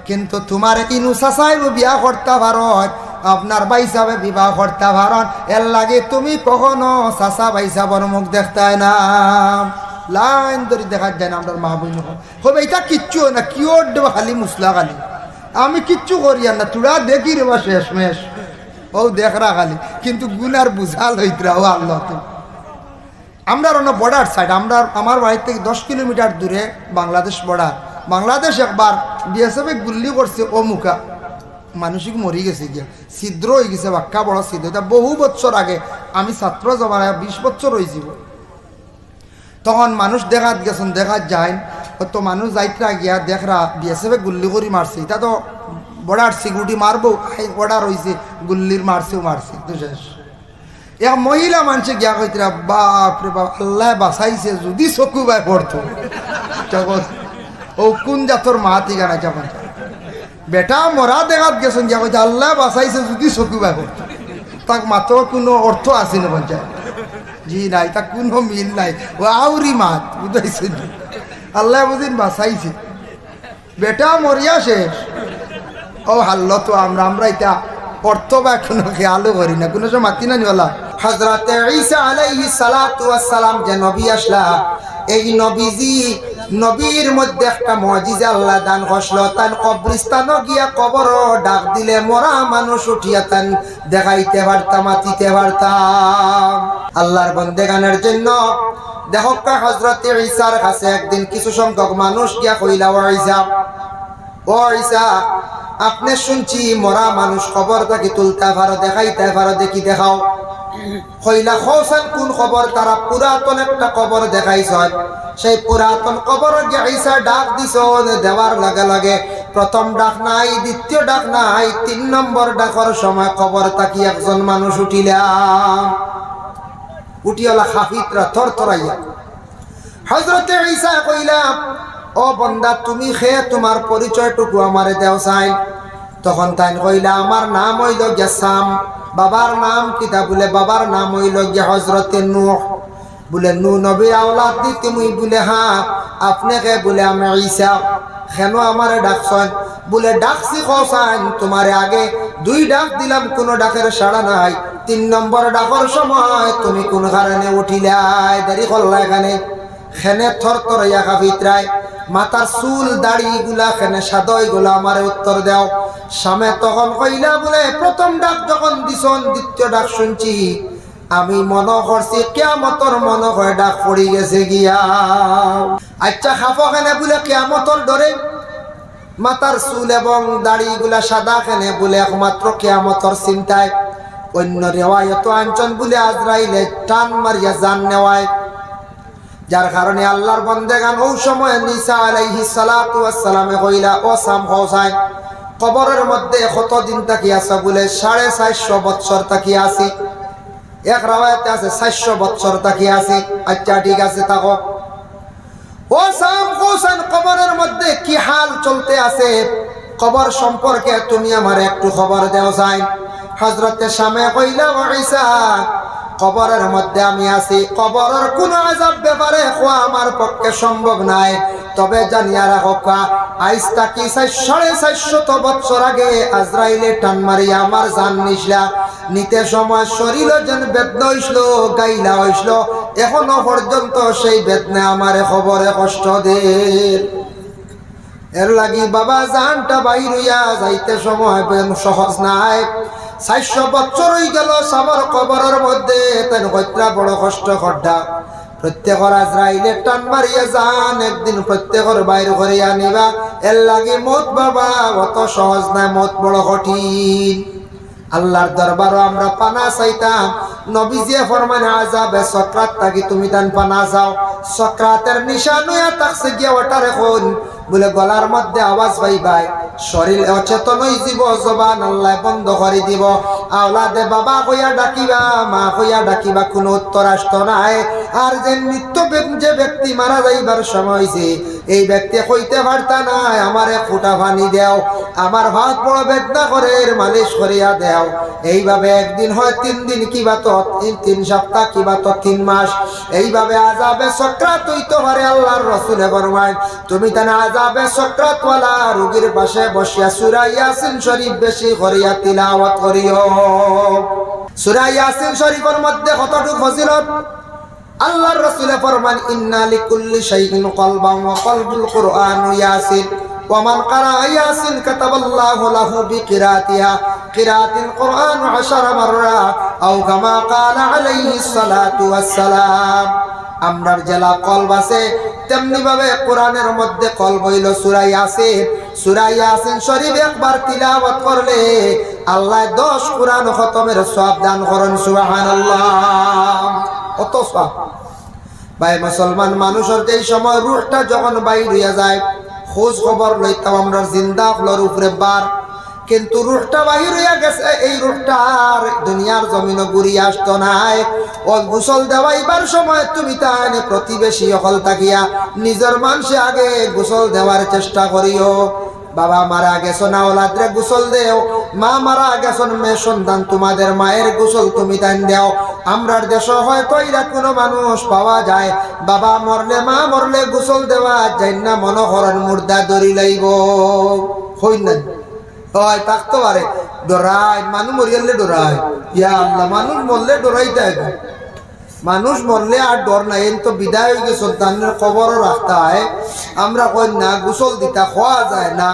কিন্তু তোমার ইনু চাচাই বিয়া করতে পারন, আপনার বাইসাবে বিবাহ করতে পারন। এর লাগে তুমি কখনো চাচা বাইসাবর মুখ দেখতায় না, লাইন ধরি দেখা যায় না। আপনার মা বোন হবে এটা কিচ্ছু না, কিওর দেবা খালি মুসলা খালি, আমি কিচ্ছু করি না, তোরা দেখি রে বা শেষ মেশ ও দেখরা খালি, কিন্তু গুনার বুঝাল হইতরা ও আল্লাহ। আমরা অন্য বর্ডার সাইড, আমরা আমার বাড়ির থেকে 10 কিলোমিটার দূরে বাংলাদেশ বর্ডার। বাংলাদেশ একবার বিএসএফ গুল্লি করছে, ও মুখা মানুষিক মরি গেছে গিয়া, ছিদ্র হয়ে গেছে, বাক্কা বড় ছিদ্র। এটা বহু বছর আগে, আমি ছাত্র জমানায় 20 বছর হয়েছিল। তখন মানুষ দেখাত গেছেন, দেখাত যায় তো মানুষ যাইতরা গিয়া দেখরা বিএসএফ গুল্লি করে মারছে। এটা তো বর্ডার সিকিউরিটি মারবো, বর্ডার হয়েছে গুল্লির মারছেও মারছে তো শেষ। এক মহিলা মানুষে গিয়া কইতরা, বাপরে বাপ আল্লাহ বাঁচাইছে, যদি চকু বাই পড়তো তখন ও কোন জাতর মা ঠিকানা যখন বেটা মরা দেখাত গেছেন গিয়া কইতে আল্লাহ বাঁচাইছে, যদি চকু বাই পড়তো। তাক মাত্র কোনো অর্থ আছে না পঞ্চায়েত, জি নাই, তা কোনো মিল নাই, ও আউরি মাত বুঝাইছে, আল্লাহ বুঝিন বাঁচাইছে, বেটা মরিয়া শেষ। ও হাল্ল তো আমরা এটা অর্থ বা কোনো খেয়ালও করি না, কোনো সময় মাতি না নিওলা। হযরতে ঈসা আলাইহিস সালাতু ওয়াস সালাম যে নবী আসলা, এই নবীজি নবীর মধ্যে একটা মুজিজা আল্লাহ দান করলো। তান কবরস্থানে গিয়া কবর ডাক দিলে মরা মানুষ উঠিয়া তান দেখাইতে পারতাম, মাতিতে পারতাম। আল্লাহর বন্দেগানের জন্য দেখো হযরতে ঈসার কাছে একদিন কিছু সংখ্যক মানুষ গিয়া কইলা, ও ঈসা আপনি শুনছি মরা মানুষ খবর থাকি তুলতে পারো, দেখাইতে পারো, দেখি দেখাও। কইলা খোসান কোন খবর? তারা পুরাতন একটা কবর দেখাইছ, সেই পুরাতন কবর গিয়ে ঈসা ডাক দিছ, দেওয়ার লাগে লাগে প্রথম ডাক নাই, দ্বিতীয় ডাক নাই, 3 নম্বর ডাকর সময় কবর থাকি একজন মানুষ উঠিলা, উঠিয়ালা খাফিতরা থরথরাইয়া। হযরতে ঈসা কইলা, ও বন্দা তুমি খেয়ে তোমার পরিচয়টুকু আমারে দেও চাই। তখন তাই কইলা, আমার নাম হইল গেসাম। বাবার নাম কিতা? বলে বাবার নাম হইল গিয়া হযরতে নূহ। বলে নূহ নবী আওলাদ দি তুমি? বলে হ্যাঁ। আপনাকে? বলে আমি ঈসা। কেন আমারে ডাকছেন? বলে ডাকছি খোসান তোমারে আগে 2 ডাক দিলাম, কোনো ডাকের সাড়া নাই, 3 নম্বর ডাকর সময় তুমি কোন কারণে উঠিলাই, দেরি করলা এখানে। খেনে থরথরাইয়া কাঁপিতরায়, মাথার চুল দাড়ি গুলা খেনে সাদয় গুলা আমারে উত্তর দেও। স্বামী তখন কইলা, বলে প্রথম ডাক যখন দিছন, দ্বিতীয় ডাক শুনছি, আমি মনে করছি কিয়ামতর মনে হয় ডাক পড়ে গেছে গিয়া। আচ্ছা খাফো কেনে বলে কিয়ামতর ডরে? মাথার চুল এবং দাড়িগুলা সাদা কেনে বলে একমাত্র কিয়ামতর চিন্তায়। অন্য রেওয়ায়ত আনছেন বলে আজরাইলে টান মারিয়া জান নেওয়ায়, যার কারণে আল্লাহর বন্দেগান ওই সময় ঈসা আলাইহিস সালাতু ওয়াস সালামে কইলা ও সাম হোসাইন কবরের মধ্যে কতদিন তাকি আছে বলে 450 বছর তাকি আছি। এক রাওয়ায়াতে আছে 400 বছর তাকি আছি। আচ্ছা ঠিক আছে থাকো। ও সাম হোসেন কবরের মধ্যে কি হাল চলতে আছে কবর সম্পর্কে তুমি আমার একটু খবর দাও চাই। হযরতে শামে কইলা ও ঈসা কবরের মধ্যে আমি আছি, কবরের কোন আযাব ব্যাপারে কোয়া আমার পক্ষে সম্ভব নাই, তবে জানিয়া রাখো আইজ তাকি 450 বছর আগে আজরাইলে টান মারিয়া আমার জান নিছলা, নিতে সময় শরীর যেন বেদনা হইছিল, গাইলা হইছিল, এখনো পর্যন্ত সেই বেদনা আমারে খবরে কষ্ট দে। এর লাগি বাবা জানটা বাইর হইয়া যাইতে সময় সহজ নাই। 400 বছর হয়ে গেল সামর কবরের মধ্যে, তেন কইত্রা বড় কষ্ট করডা। প্রত্যেকর আজরাইলে টান মারিয়া যান একদিন প্রত্যেকর বাইর করে আনিবা। এর লাগি মত বাবা অত সহজ নাই, মত বড় কঠিন। আল্লাহর দরবারও আমরা পানা চাইতাম। নবীজিয়ে ফরমান আযাবে সকরাত থাকি তুমি তান পানা চাও। সকরাতের নিশান হইয়া তাকছে গিয়া ওটা রেখুন বলে গলার মধ্যে আওয়াজ পাইবাই, শরীর অচেতন হয়ে যাব, জবান আল্লাহ বন্ধ করে দিব। আওলাদে বাবা কইয়া ডাকিবা, মা কইয়া ডাকিবা, কোনো উত্তর আসতো নাই। আর যে মৃত্যু যে ব্যক্তি মারা যাইবার সময় হয়েছে এই ব্যক্তি কইতে পারতা নাই আমার এক ফুটা পানি দেও, আমার হাত বড় বেদনা করে মালিশ করিয়া দেও। এইভাবে একদিন হয় 3 দিন, কিবা তো 3 সপ্তাহ, কিবা তো 3 মাস। এইভাবে আযাবে সকরাত হইতে পারে। আল্লাহর রাসূলে ফরমায় তুমি তানে আযাবে সকরাত ওয়ালা রোগীর পাশে বসিয়া সূরা ইয়াসিন শরীফ বেশি করিয়া তিলাওয়াত করিও। সূরা ইয়াসিন শরীফের মধ্যে কতটুকু ফজিলত। আল্লাহর রাসূলে ফরমান ইন্না লিকুল্লি শাইইন কলবান ওয়া কলবুল কুরআন ইয়াসিন ওয়া মান ক্বারা ইয়াসিন কাতাবাল্লাহু লাহু বিকিরাতিহা কিরাতিল কুরআন 10 মাররা আও কামা ক্বালা আলাইহিস সালাতু ওয়াস সালাম। আমরার জেলা কলব আছে তেমনি ভাবে কোরআনের মধ্যে কলব হইল সূরা ইয়াসিন। সূরা ইয়াসিন শরীফ একবার তিলাওয়াত করলে আল্লাহ 10 কোরআন খতমের সওয়াব দান করেন। সুবহানাল্লাহ, কত সওয়াব। ভাই মুসলমান মানুষের যেই সময় রূহটা যখন বাইর হইয়া যায় খোঁজ খবর লইতাম আমরা জিন্দা হলোর উপরে বার, কিন্তু রূহটা বাহির হইয়া গেছে। এই রূহটা আর দুনিয়ার জমিনে ঘুরিয়ে আসতো নাই। ও গোসল দেওয়াইবার সময় তুমি তাই প্রতিবেশী অকল থাকিয়া নিজের মানুষে আগে গোসল দেওয়ার চেষ্টা করিও। বাবা মারা গেছো না ওলাদরে গোসল দেও, মা মারা গেছন মেয়ে সন্তান তোমাদের মায়ের গোসল তুমি তাই দেও। আমরার দেশ হয়তো এরা কোনো মানুষ পাওয়া যায় বাবা মরলে মা মরলে গোসল দেওয়া যায় না, মনে করেন মুর্দা দড়ি লাইব হই না হয় থাকতে পারে ডরাই। মানুষ মরিয়ালে ডরাই, ইয়া আল্লাহ মানুষ মরলে ডরাইতে হবে। মানুষ মরলে আর ডর নাই, এন তো বিদায় হয়ে গেছে সন্তানের খবরও রাখতে হয়। আমরা কই না গোসল দিতা খাওয়া যায় না,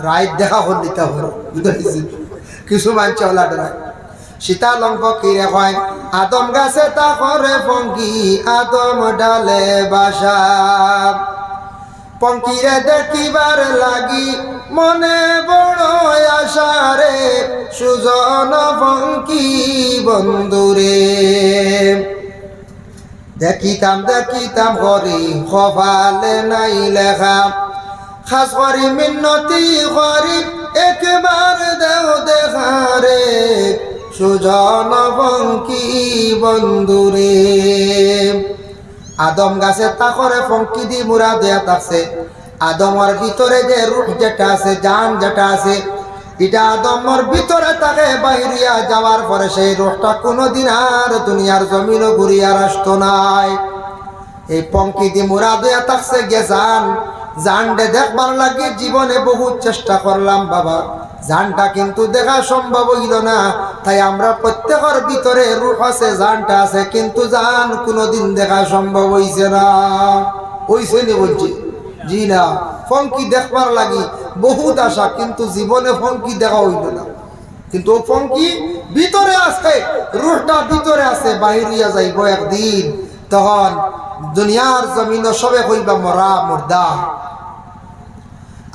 রাইত দেখা হল দিতে পারো। কিছু মানুষ ওলা ডরায়। সীতা লঙ্ক কিরে কয় আদম গাছে তা করে পঙ্কি আদম ডালে বাসা, পঙ্কিরে দেখিবার লাগি মনে বড় আশারে সুজন পঙ্কি বন্ধুরে। দেখিতাম দেখিতাম করি কপালে নাই লেখা, খাস করি মিন্নতি করি একবার দেও দেখারে সুজন পঙ্কি বন্ধুরে। আদম গাছে তা করে পঙ্কি দি মুরা দেয়া থাকছে। আদমের ভিতরে যে রূহ যেটা আছে, জান যেটা আছে, এটা আদমের ভিতরে তাকে বাইরিয়া যাওয়ার পরে সেই রূহটা কোনোদিন আর দুনিয়ার জমিনও ঘুরিয়ার আসতো নাই। এই পঙ্কি দি মুরা দেয়া থাকছে গে জান। জানডে দেখবার লাগে জীবনে বহুত চেষ্টা করলাম বাবা, জানটা কিন্তু দেখা সম্ভব হইল না। তাই আমরা প্রত্যেকের ভিতরে রূহ আছে, জানটা আছে, কিন্তু জান কোনোদিন দেখা সম্ভব হইছে না। হইছে নি বলছি? জি না। ফঙ্কি দেখবার লাগি বহুত আশা, কিন্তু জীবনে ফঙ্কি দেখা হইল না। কিন্তু ও ফঙ্কি ভিতরে আছে, রুহটা ভিতরে আছে, বাহির হইয়া যাইব একদিন। তখন দুনিয়ার জমিন সবে কইবা মরা মুর্দা।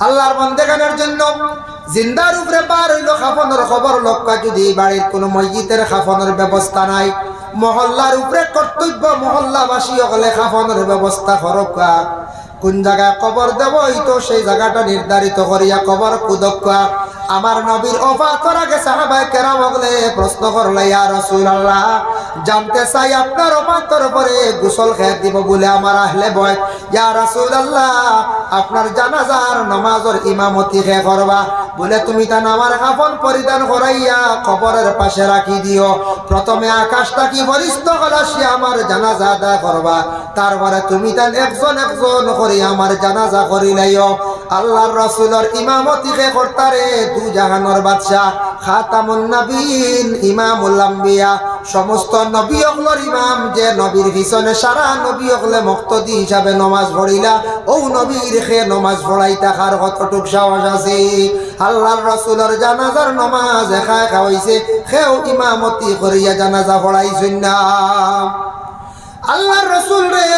আল্লাহর বান্দাগানের জন্য জিন্দার উপরে পার হইল খাফনের খবর লক্ষ্য। যদি বাড়ির কোনো মসজিদের খাফনের ব্যবস্থা নাই, মহল্লার উপরে কর্তব্য মহল্লাবাসী হলে খাফনের ব্যবস্থা করকা। কোন জায়গায় কবর দেব তো সেই জায়গাটা নির্ধারিত করিয়া কবর কুদক্কা। আমার নবীর ওফাতের আগে সাহাবায়ে কেরাম হলে প্রশ্ন করলে, ইয়া রাসূলুল্লাহ, জানতে চাই আপনার ওফাতের পরে গোসল খেয়ে দিব বলে আমার আহলে বয়ত। ইয়া রাসূলুল্লাহ, আপনার জানাজার নামাজের ইমামতি কে করবা বলে তুমি তা আমার কাফন পরিধান করাইয়া কবরের পাশে রাখি দিও। প্রথমে আকাশটা কি ফরিস্ত গলাসি আমার জানাজা আদায় করবা, তারপরে তুমি তা একজন একজন করে আমার জানাজা করিলাইও। আল্লাহর রাসূলের ইমামতি কে করতারে দু জাহানের বাদশা, খাতামুন নবীন, ইমামুল আম্বিয়া, সমস্ত নবী হকলের ইমাম, যে নবীর পিছনে সারা নবী হকলে মুক্তদি হিসাবে নমাজ পড়িলা, ও নবীর খে নমাজ পড়াই থাকার কতটুক সাহস আছে? আল্লাহর রাসূলের জানাজার নমাজ একা একা হইছে, খেও ইমামতি করিয়া জানাজা পড়াইছেন না। আল্লাহর রাসূল রে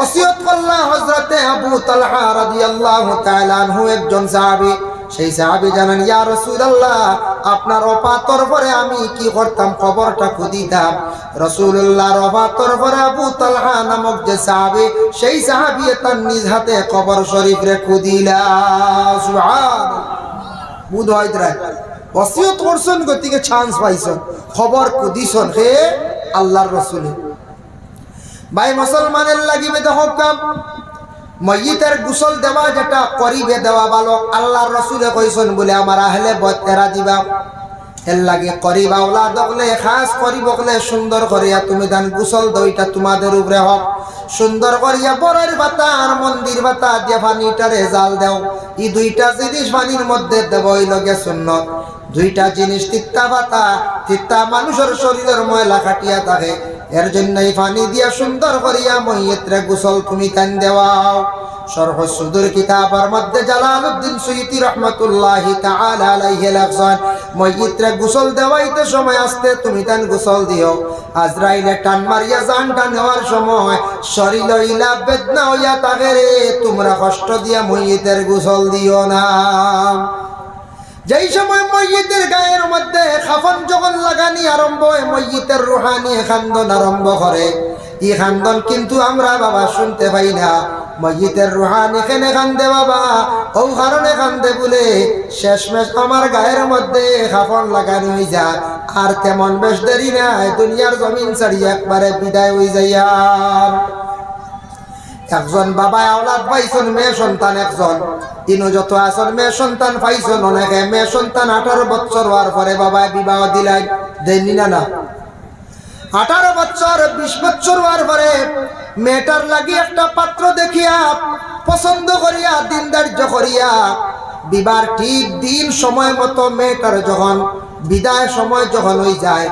ওসিয়ত করলা হযরতে আবু তালহা রাদিয়াল্লাহু তাআলা আনহু, একজন সাহাবী। সেই সাহাবী জানেন, ইয়া রাসূলুল্লাহ, আপনার ওফাতের পরে আমি কি করতাম? কবরটা খুদিতাম। রাসূলুল্লাহর ওফাতের পরে আবু তালহা নামক যে সাহাবী, সেই সাহাবী তার নিজ হাতে কবর শরীফ রে খুদিলা। সুবহানাল্লাহ। বুধ হয়তরা ওসিয়ত করছেন, গতিকে চান্স পাইছেন, খবর খুদিছেন হে আল্লাহর রাসূল। ভাই মুসলমানের লাগিবে দেখো, ময়িতের গোসল দেওয়া যেটা করিবে দেওয়া ভালো। আল্লাহর রাসূলে কইছেন বলে আমার আহলে বয়ত এরা দিবা, এর লাগে করিবা ওলাদ হকলে খাস করিব হলে সুন্দর করিয়া তুমি দান গোসল দইটা তোমাদের উপরে হোক। সুন্দর করিয়া বরের বাতা আর মন্দির বাতা দিয়া পানিটারে জাল দেও। এই দুইটা জিনিস পানির মধ্যে দেব, এই লগে সুন্নত। দুইটা জিনিস তিত্তা বাতা, তিত্তা মানুষের শরীরের ময়লা কাটিয়া থাকে, এর জন্যই পানি দিয়া সুন্দর করিয়া মইয়িতরে গোসল তুমি কান দেওয়াও। শরহ সুদুর কিতাবের মধ্যে জালালউদ্দিন সুয়ুতি রাহমাতুল্লাহি তাআলা আলাইহি লেখছেন, মইয়িতরে গোসল দেওয়াইতে সময় আসতে তুমি তান গোসল দিও। আজরাইলে টান মারিয়া জানটা নেওয়ার সময় শরীর ইলা বেদনা হইয়া থাকে রে, তোমরা কষ্ট দিয়া মইয়িতের গোসল দিও না। যেই সময় মইয়িতের গায়ের মধ্যে খাফন যখন লাগানি আরম্ভ হয়, মইয়িতের রুহানি খান্দন আরম্ভ করে। এই খান্দন কিন্তু আমরা বাবা শুনতে পাই না। মইয়িতের রুহানি কেনে কান্দে বাবা? ও কারণে কান্দে বলে শেষমেশ আমার গায়ের মধ্যে খাফন লাগানো হয়ে যায়, আর তেমন বেশ দেরি নাই, দুনিয়ার জমিন ছাড়ি একবারে বিদায় হয়ে যায়। আর একজন বাবা আওলাদ পাইছেন, মেয়ে সন্তান একজন, ইনো যত আসন মেয়ে সন্তান পাইছেন অনেকে। মেয়ে সন্তান 18 বছর হওয়ার পরে বাবা বিবাহ দিলাই, দেননি না? না, 18 বছর 20 বছর হওয়ার পরে মেয়েটার লাগি একটা পাত্র দেখিয়া পছন্দ করিয়া দিন ধার্য করিয়া বিবাহ ঠিক দিন সময় মতো মেয়েটার যখন বিদায় সময় যখন হয়ে যায়,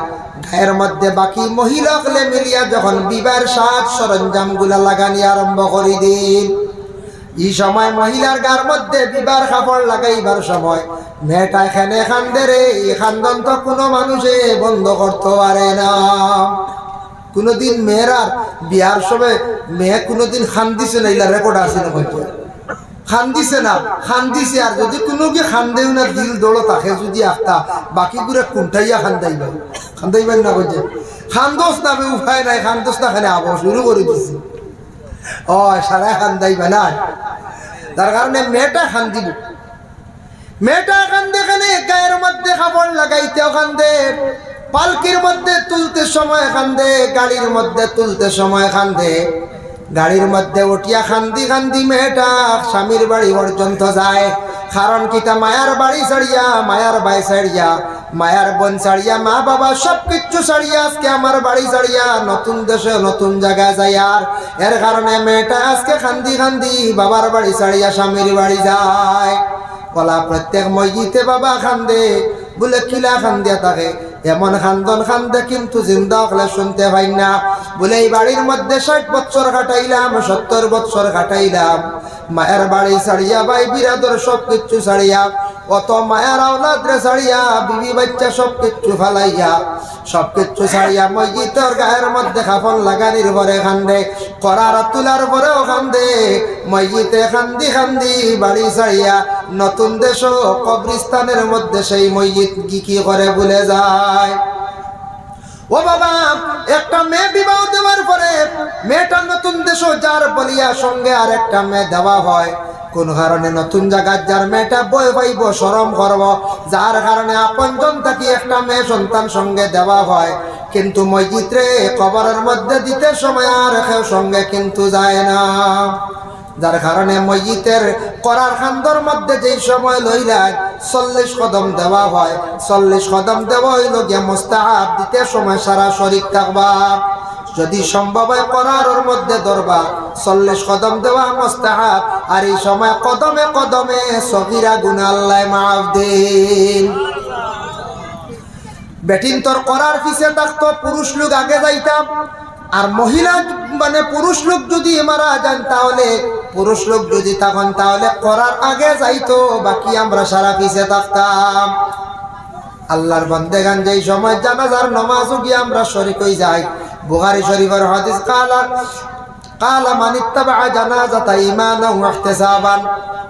গায়ের মধ্যে বাকি মহিলাগুলো মিলিয়া যখন বিবাহের সাজ সরঞ্জাম গুলা লাগানি আরম্ভ করি দিন, এই সময় মহিলার গার মধ্যে বিবাহ কাপড় লাগাইবার সময় মেয়েটা এখানে খান্দে রে। এই খান্দন তো কোনো মানুষে বন্ধ করতে পারে না। কোনোদিন মেয়েরার বিয়ার সময় মেয়ে কোনোদিন খান্দিছে না? এগুলা রেকর্ড আছে না? হয়তো খান্দিছে না, খান্দিছে। আর যদি কোনো কি খান্দেও না, দিল দৌড় থাকে যদি একটা, বাকি করে কুণ্ঠাইয়া খান্দাইবেন না বলছে খান্দোস না, উপায় নাই, খান্দোস না খানে আবার শুরু করে দিচ্ছে। ও সারা খান্দাইবে না, তার কারণে মেয়েটা খান্দিব। মেয়েটা কান্দে খানে গায়ের মধ্যে কাপড় লাগাইতেও কান্দে, পালকির মধ্যে তুলতে সময় কান্দে, গাড়ির মধ্যে তুলতে সময় কান্দে। গাড়ির মধ্যে উঠিয়া খান্দি খান্দি মেয়েটা স্বামীর বাড়ি পর্যন্ত যায়। কারণ কিতা মায়ার বাড়ি ছাড়িয়া, মায়ার বাই ছাড়িয়া, মায়ার বোন ছাড়িয়া, মা বাবা সব কিচ্ছু ছাড়িয়া আজকে আমার বাড়ি ছাড়িয়া নতুন দেশে নতুন জায়গায় যায়। আর এর কারণে মেয়েটা আজকে খান্দি খান্দি বাবার বাড়ি ছাড়িয়া স্বামীর বাড়ি যায়। বলা প্রত্যেক মসজিদে বাবা খান্দে, বলে কিলা খান্দিয়া থাকে, এমন খান্দন খান্দে কিন্তু জিন্দা হলে শুনতে পাই না। বলে এই বাড়ির মধ্যে 60 বছর কাটাইলাম, 70 বছর কাটাইলাম, মায়ের বাড়ি ছাড়িয়া, ভাই বিরাদর সব কিছু ছাড়িয়া অত মায়ার আওলাদ রে ছাড়িয়া বিবি বাচ্চা সব কিচ্ছু ফালাইয়া সব কিচ্ছু ছাড়িয়া মসজিদের গায়ের মধ্যে কাফন লাগানির পরে কান্দে করার তুলার পরেও কান্দে মসজিদে কান্দি কান্দি বাড়ি ছাড়িয়া নতুন দেশ কবরস্থানের মধ্যে সেই মসজিদ কি করে ভুলে যায়। ও বাবা, একটা মেয়ে বিবাহ দেওয়ার পরে মেয়েটা নতুন দেশ যার বলিয়া সঙ্গে আর একটা মেয়ে দেওয়া হয়, কোন কারণে নতুন জায়গার যার মেয়েটা বই পাইব শরম করব, যার কারণে আপনজন থাকি একটা মেয়ে সন্তান সঙ্গে দেওয়া হয়, কিন্তু মসজিদ রে কবরের মধ্যে দিতে সময় আর কেউ সঙ্গে কিন্তু যায় না। যার কারণে মসজিদের করার খান্দর মধ্যে যেই সময় লইলা 40 কদম দেওয়া হয়, 40 কদম দেওয়া হইল গিয়া মুস্তাহাব, দিতে সময় সারা শরীর থাকবা, যদি সম্ভব হয় করার মধ্যে ধরবা 40 কদম দেওয়া মুস্তাহাব। আর এই সময় কদমে কদমে সগীরা গুনাহ আল্লাহ মাফ দেন। বেটিন তোর করার পিছে থাকতো পুরুষ লোক আগে যাইতাম, আর মহিলা মানে পুরুষ লোক যদি মারা যান তাহলে পুরুষ লোক যদি তখন তাহলে করার আগে যাইতো, বাকি আমরা সারা পিছে থাকতাম। আল্লাহর বান্দেগান যেই সময় জানাজার নামাজও গিয়ে আমরা শরীক হয়ে যাই। বুখারী শরীফের হাদিস قال من اتبع جنازة إيمانا واحتسابا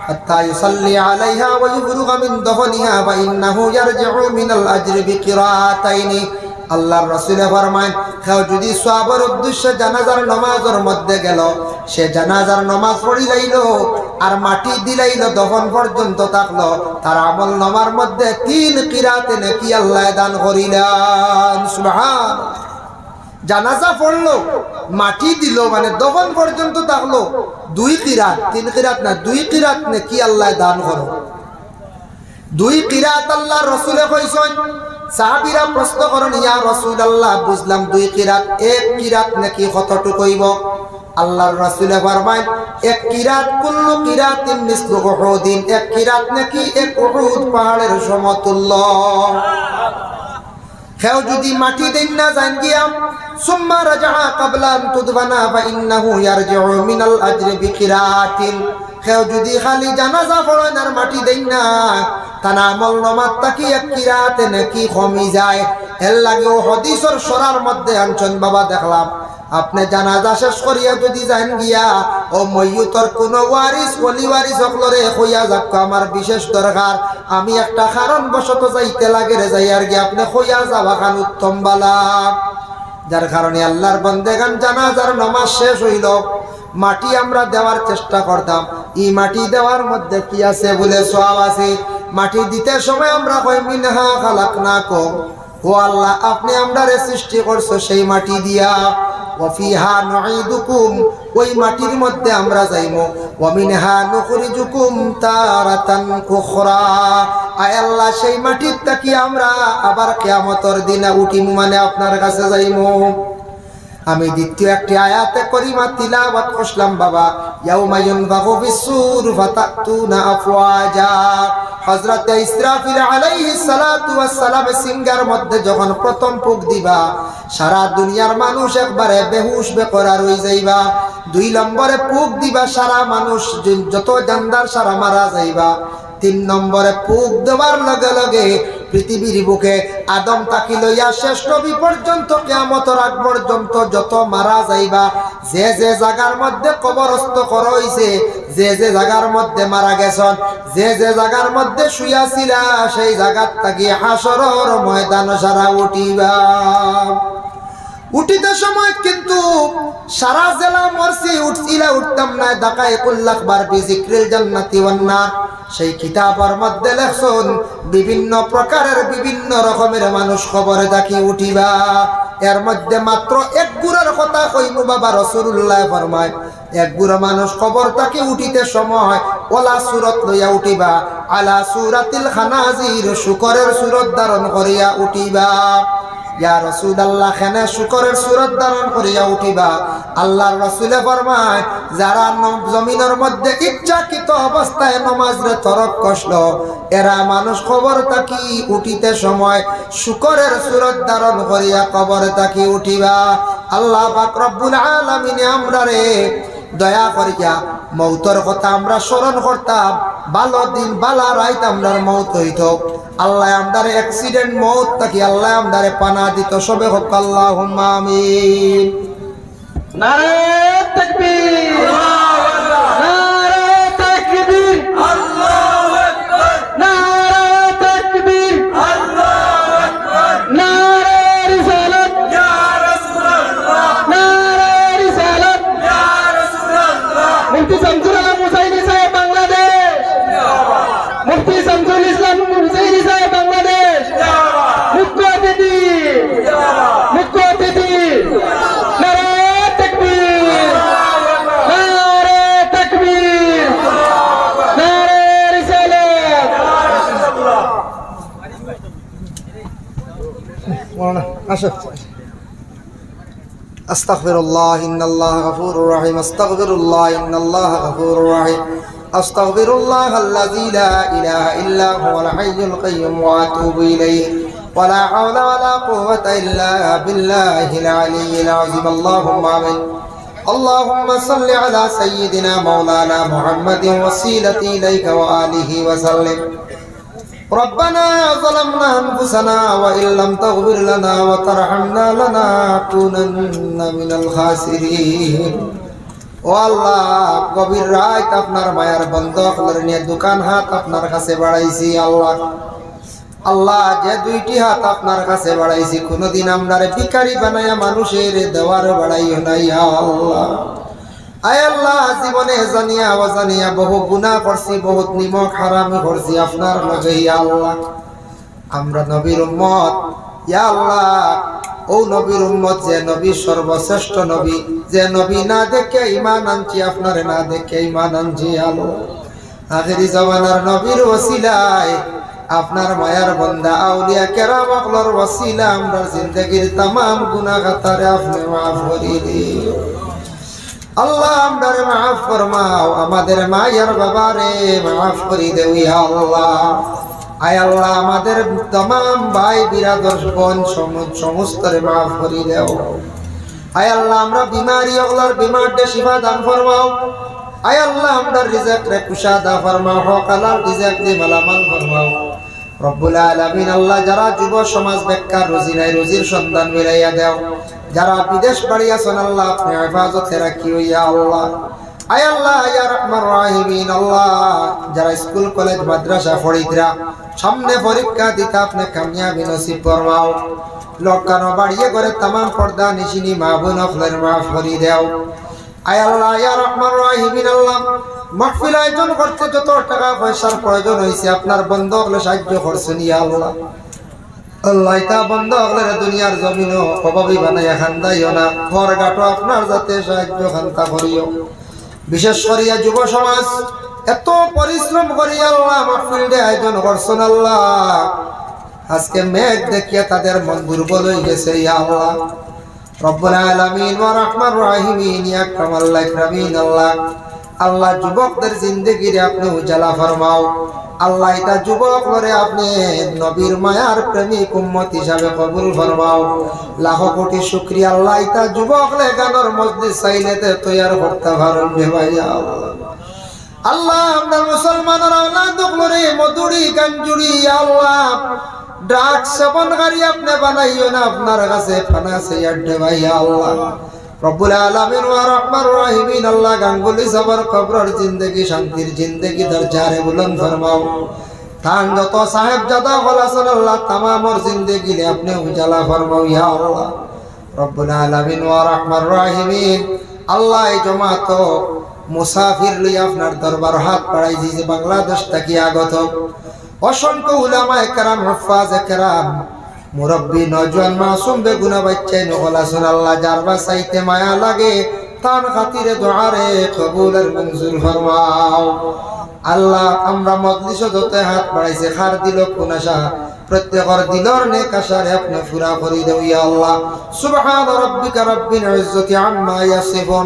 حتى يصلي عليها ويفرغ من دفنها فإنه يرجع من الأجر بقراءتين। আল্লাহর রাসূল ফরমায়, কেউ যদি সওয়াবের উদ্দেশ্যে জানাজার নামাজের মধ্যে গেল, সে জানাজার নামাজ পড়িলাইল আর মাটি দিলাইল, দফন পর্যন্ত থাকলো, তার আমল নামার মধ্যে 3 কিরাত নেকি আল্লাহ দান করিলেন। সুবহানাল্লাহ। জানাজা পড়লো, মাটি দিল, মানে দফন পর্যন্ত থাকলো, 2 কিরাত, 3 কিরাত না, 2 কিরাত নেকি আল্লাহ দান করো। 2 কিরাত আল্লাহর রাসূল কইছেন। সাহাবীরা প্রশ্ন করেন, ইয়া রাসূলুল্লাহ, বুঝলাম 2 কিরাত, 1 কিরাত নাকি কতটুকু হইব? আল্লাহর রাসূল ফরমায়, 1 কিরাত কুল্লু কিরাতিন মিসলু উহুদিন, 1 কিরাত নাকি 1 উহুদ পাহাড়ের সমতুল্য। কেউ যদি মাটি দেন না জান গিয়া সুম্মা রাজা ক্বাবলা আন তুদফানা ফাইন্নাহু ইয়ারজিউ মিনাল আজরি বিকিরাতিন, কেউ যদি খালি জানাজা পড়েন আর মাটি দেন না, তার আমল নামাত তাকি 1 কিরাত নাকি কমি যায়। এর লাগেও হাদিসের সরার মধ্যে আনছেন, বাবা দেখলাম আপনি জানাজা শেষ করিয়া যদি যান গিয়া ও মইয়ুতর কোন ওয়ারিস ওলি ওয়ারিস হকলরে কইয়া যাক, আমার বিশেষ দরকার, আমি একটা কারণ বশত যাইতে লাগে রে, যাই আর গিয়া আপনি কইয়া যাওয়া খান উত্তম বালা। যার কারণে আল্লাহর বান্দেগান জানাজার নামাজ শেষ হইল, মাটি আমরা দেওয়ার চেষ্টা করতাম, এই মাটি দেওয়ার মধ্যে কি আছে বলে সওয়াব আছে। মাটি দিতে সময় আমরা কই মিনহা খালাকনাকুম, ও আল্লাহ আপনি আমরারে সৃষ্টি করছো সেই মাটি দিয়া, ওয়া ফিহা নুঈদুকুম, ওই মাটির মধ্যে আমরা যাইমু, ওয়া মিনহা নুখরিজুকুম তারাতান উখরা, আয় আল্লাহ সেই মাটির থেকে আমরা আবার কিয়ামতের দিনে উঠিমু, মানে আপনার কাছে যাইমু। আমি দ্বিতীয় একটি আয়াতে করিমা তিলাওয়াত করলাম বাবা, ইয়াউমা ইউনফাখু ফিস-সূর ফাতাতুনা আফওয়াজা। হযরত ইসরাফিল আলাইহিস সালাতু ওয়াস সালাম সিংহার মধ্যে যখন প্রথম ফুঁক দিবা, সারা দুনিয়ার মানুষ একবারে বেহুশ বেকরার হয়ে যাইবা। 2 নম্বরে ফুঁক দিবা, সারা মানুষ যত জানদার সারা মারা যাইবা। 3 নম্বরে ফুঁক দেওয়ার লগে লগে পৃথিবীর বুকে আদম তাকি লইয়া শেষ নবী পর্যন্ত কিয়ামতের আগ পর্যন্ত যত মারা যাইবা, যে যে জায়গার মধ্যে কবরস্থ করা হইছে, যে যে জায়গার মধ্যে মারা গেছেন, যে যে জায়গার মধ্যে শুয়াছিলা, সেই জায়গার থাকি হাসরের ময়দান সারা উঠিবা। উঠিতে সময় কিন্তু সারা জেলা মরছি, উঠছিলা উঠতাম না, দাকাইকুল আখবার বিজিক্রিল জান্নাতি ওয়ান নার, সেই কিতাবের মধ্যে লেখছেন বিভিন্ন প্রকারের বিভিন্ন রকমের মানুষ খবরে থাকি উঠিবা। এর মধ্যে মাত্র 1 গুণের কথা কইমু বাবা, রাসূলুল্লাহ ফরমায় 1 গুণ মানুষ খবর থাকি উঠিতে সময় ওলা সূরত লইয়া উঠিবা, আলা সূরাতিল খানাজির, শুকরের সূরত ধারণ করিয়া উঠিবা। ইয়া রাসূলুল্লাহ, খানে শুকরের সূরত ধারণ করিয়া উঠিবা। আল্লাহর রাসূলে ফরমায়, যারা জমিনের মধ্যে ইচ্ছাকৃত অবস্থায় নামাজরে তরক করলো, এরা মানুষ খবর থাকি উঠিতে সময় শুকরের সূরত ধারণ করিয়া কবর থাকি উঠিবা। আল্লাহ পাক রব্বুল আলামিন আমরারে দয়া করিয়া মৌতর কথা আমরা স্মরণ করতাম, ভালো দিন বালা রাইত আমরার মৌত হইত আল্লাহ আমদারে অ্যাক্সিডেন্ট মৌত তাকি আল্লাহ আমদারে পানা দিত সবে হোক আল্লাহুম্মা আমিন নারে তাকবীর নারে তাকবীর আল্লাহু আকবার নারে তাকবীর আল্লাহু আকবার নারে রিসালাত ইয়া রাসূলুল্লাহ নারে রিসালাত ইয়া রাসূলুল্লাহ মুফতি শামসুল আলম হুসাইনি সাহেব বাংলাদেশ জিন্দাবাদ মুফতি শামসুল ইসলাম হুসাইনি সাহেব বাংলাদেশ জিন্দাবাদ মুখ্য অতিথি জিন্দাবাদ মুখ্য অতিথি أستغفر الله إن الله غفور رحيم أستغفر الله إن الله غفور رحيم أستغفر الله الذي لا إله إلا هو الحي القيوم وأتوب إليه ولا حول ولا قوة إلا بالله العلي العظيم اللهم آمين اللهم صل على سيدنا مولانا محمد وسيلة إليك وآله وسلم ربنا ظلمنا أنفسنا وإن لم تغفر لنا وترحمنا لنكونن من الخاسرين ও আল্লাহ গভীর রাত আপনার মায়ার বন্ধ আপনার নিয়ে দোকান হাত আপনার কাছে বাড়াইছি আল্লাহ আল্লাহ যে দুইটি হাত আপনার কাছে বাড়াইছি কোনোদিন আমরারে ভিখারি বানায়া মানুষের দেওয়ার বাড়াইও নাই আল্লাহ আয় আল্লাহ জীবনে জানিয়া অজানিয়া বহু গুনাহ করছি বহুত নিমক হারামি করছি আপনার লগে ইয়া আল্লাহ আমরা নবীর উম্মত ইয়া আল্লাহ ও নবীর উম্মত যে নবী সর্বশ্রেষ্ঠ নবী যে নবী না দেখে ঈমান আনছি আপনারে না দেখে ঈমান আনছি আল্লাহ আখিরি জামানার নবীর ওসিলায় আপনার মায়ার বান্দা আউলিয়া কেরাম আকলর ওসিলা আমরা জিন্দেগীর तमाम গুনাহ খাতারে আপনি maaf করে দিও আল্লাহ আমাদের maaf ফরমাও আমাদের মায়ের বাবারে maaf করে দেও ইয়া আল্লাহ আয় আল্লাহ আমাদের तमाम ভাই বিরাদর বোন সমস্তরে maaf করে দেও আয় আল্লাহ আমরা বিমারি ওগলার বিমারতে শিফা দান ফরমাও আয় আল্লাহ আমাদের রিজক রে কুশাদা ফরমাও হকালাল রিজক দি মালামাল ফরমাও রব্বুল আলামিন আল্লাহ যারা যুব সমাজ বেকার রুজি নাই রুজির সন্ধান মিলাইয়া দাও যারা বিদেশ বাড়ি আছেন আল্লাহ আপনি হেফাজতে রাখিও ইয়া আল্লাহ আয় আল্লাহ ইয়া রহমান রাহিমিন আল্লাহ যারা স্কুল কলেজ মাদ্রাসা পড়িতরা সামনে পরীক্ষা দিতে আপনি কামিয়াবি নসিব ফরমাও লোকানো বাড়িয়ে করে तमाम পর্দা নিশিনি মা বোন আপনার maaf করে দাও আয় আল্লাহ ইয়া রহমান রাহিমিন আল্লাহ মাহফিল আয়োজন করতে যত টাকা পয়সার প্রয়োজন হয়েছে আপনার বন্ধ হলে সাহায্য করছেন ইয়া আল্লাহ আল্লাহ এটা বন্ধ হলে দুনিয়ার জমিনও অভাবী বানাইয়া খান্দাইও না ঘর গাটো আপনার যাতে সাহায্য খান্তা করিও বিশেষ করিয়া যুব সমাজ এত পরিশ্রম করিয়া আল্লাহ মাহফিলটা আয়োজন করছেন আল্লাহ আজকে মেঘ দেখিয়া তাদের মন দুর্বল হয়ে গেছে ইয়া আল্লাহ রব্বুল আলামিন ওয়া রাহমান রাহিমিন ইয়া আকরামাল আকরামিন আল্লাহ আল্লাহ যুবকদের জিন্দেগিরে আপনি উজালা ফরমাও আল্লাহ এটা যুবক করে আপনি নবীর মায়ার প্রেমিক উম্মত হিসাবে কবুল ফরমাও লাখ কোটি শুকরিয়া আল্লাহ এটা যুবক লে গানের মজলিস চাইলেতে তৈয়ার করতে পারেন রে ভাইয়া আল্লাহ আমরা মুসলমানের আওলাদ গুলোরে মধুরি গাঞ্জুরি আল্লাহ ড্রাগস সেবনকারী আপনি বানাইও না আপনার কাছে ফানা সাইয়াদ রে ভাইয়া আল্লাহ রব্বুল আলামিন ওয়া রহমান রাহিমিন আল্লাহ গাঙ্গুলি সবার কবরের জিন্দেগি শান্তির জিন্দেগি দরজারে বুলন্দ ফরমাও তান যত সাহেব জাদা বলাছেন আল্লাহ तमामর জিন্দেগি লে আপনি উজালা ফরমাও ইয়া আল্লাহ রব্বুল আলামিন ওয়া রহমান রাহিমিন আল্লাহ এই জামাত মুসাফির লই আপনার দরবার হাত বাড়াই যে বাংলাদেশ থেকে আগত অসংখ্য উলামায়ে কেরাম হুফাজে কেরাম মুরব্বী নওজোয়ান মাসুম বেগুনা বাচ্চাই নগলাসুন আল্লাহ যারবা চাইতে মায়া লাগে তার খাতিরে দোয়ারে কবুল আর মঞ্জুর ফরমাও আল্লাহ আমরা মজলিসে যতে হাত বাড়াইছে খার দিল কোনাশা প্রত্যেকর দিলর নেক আশারে আপনি পুরা করে দেও ইয়া আল্লাহ সুবহান রাব্বিকা রাব্বিল ইজ্জতি আম্মা ইয়াসিফুন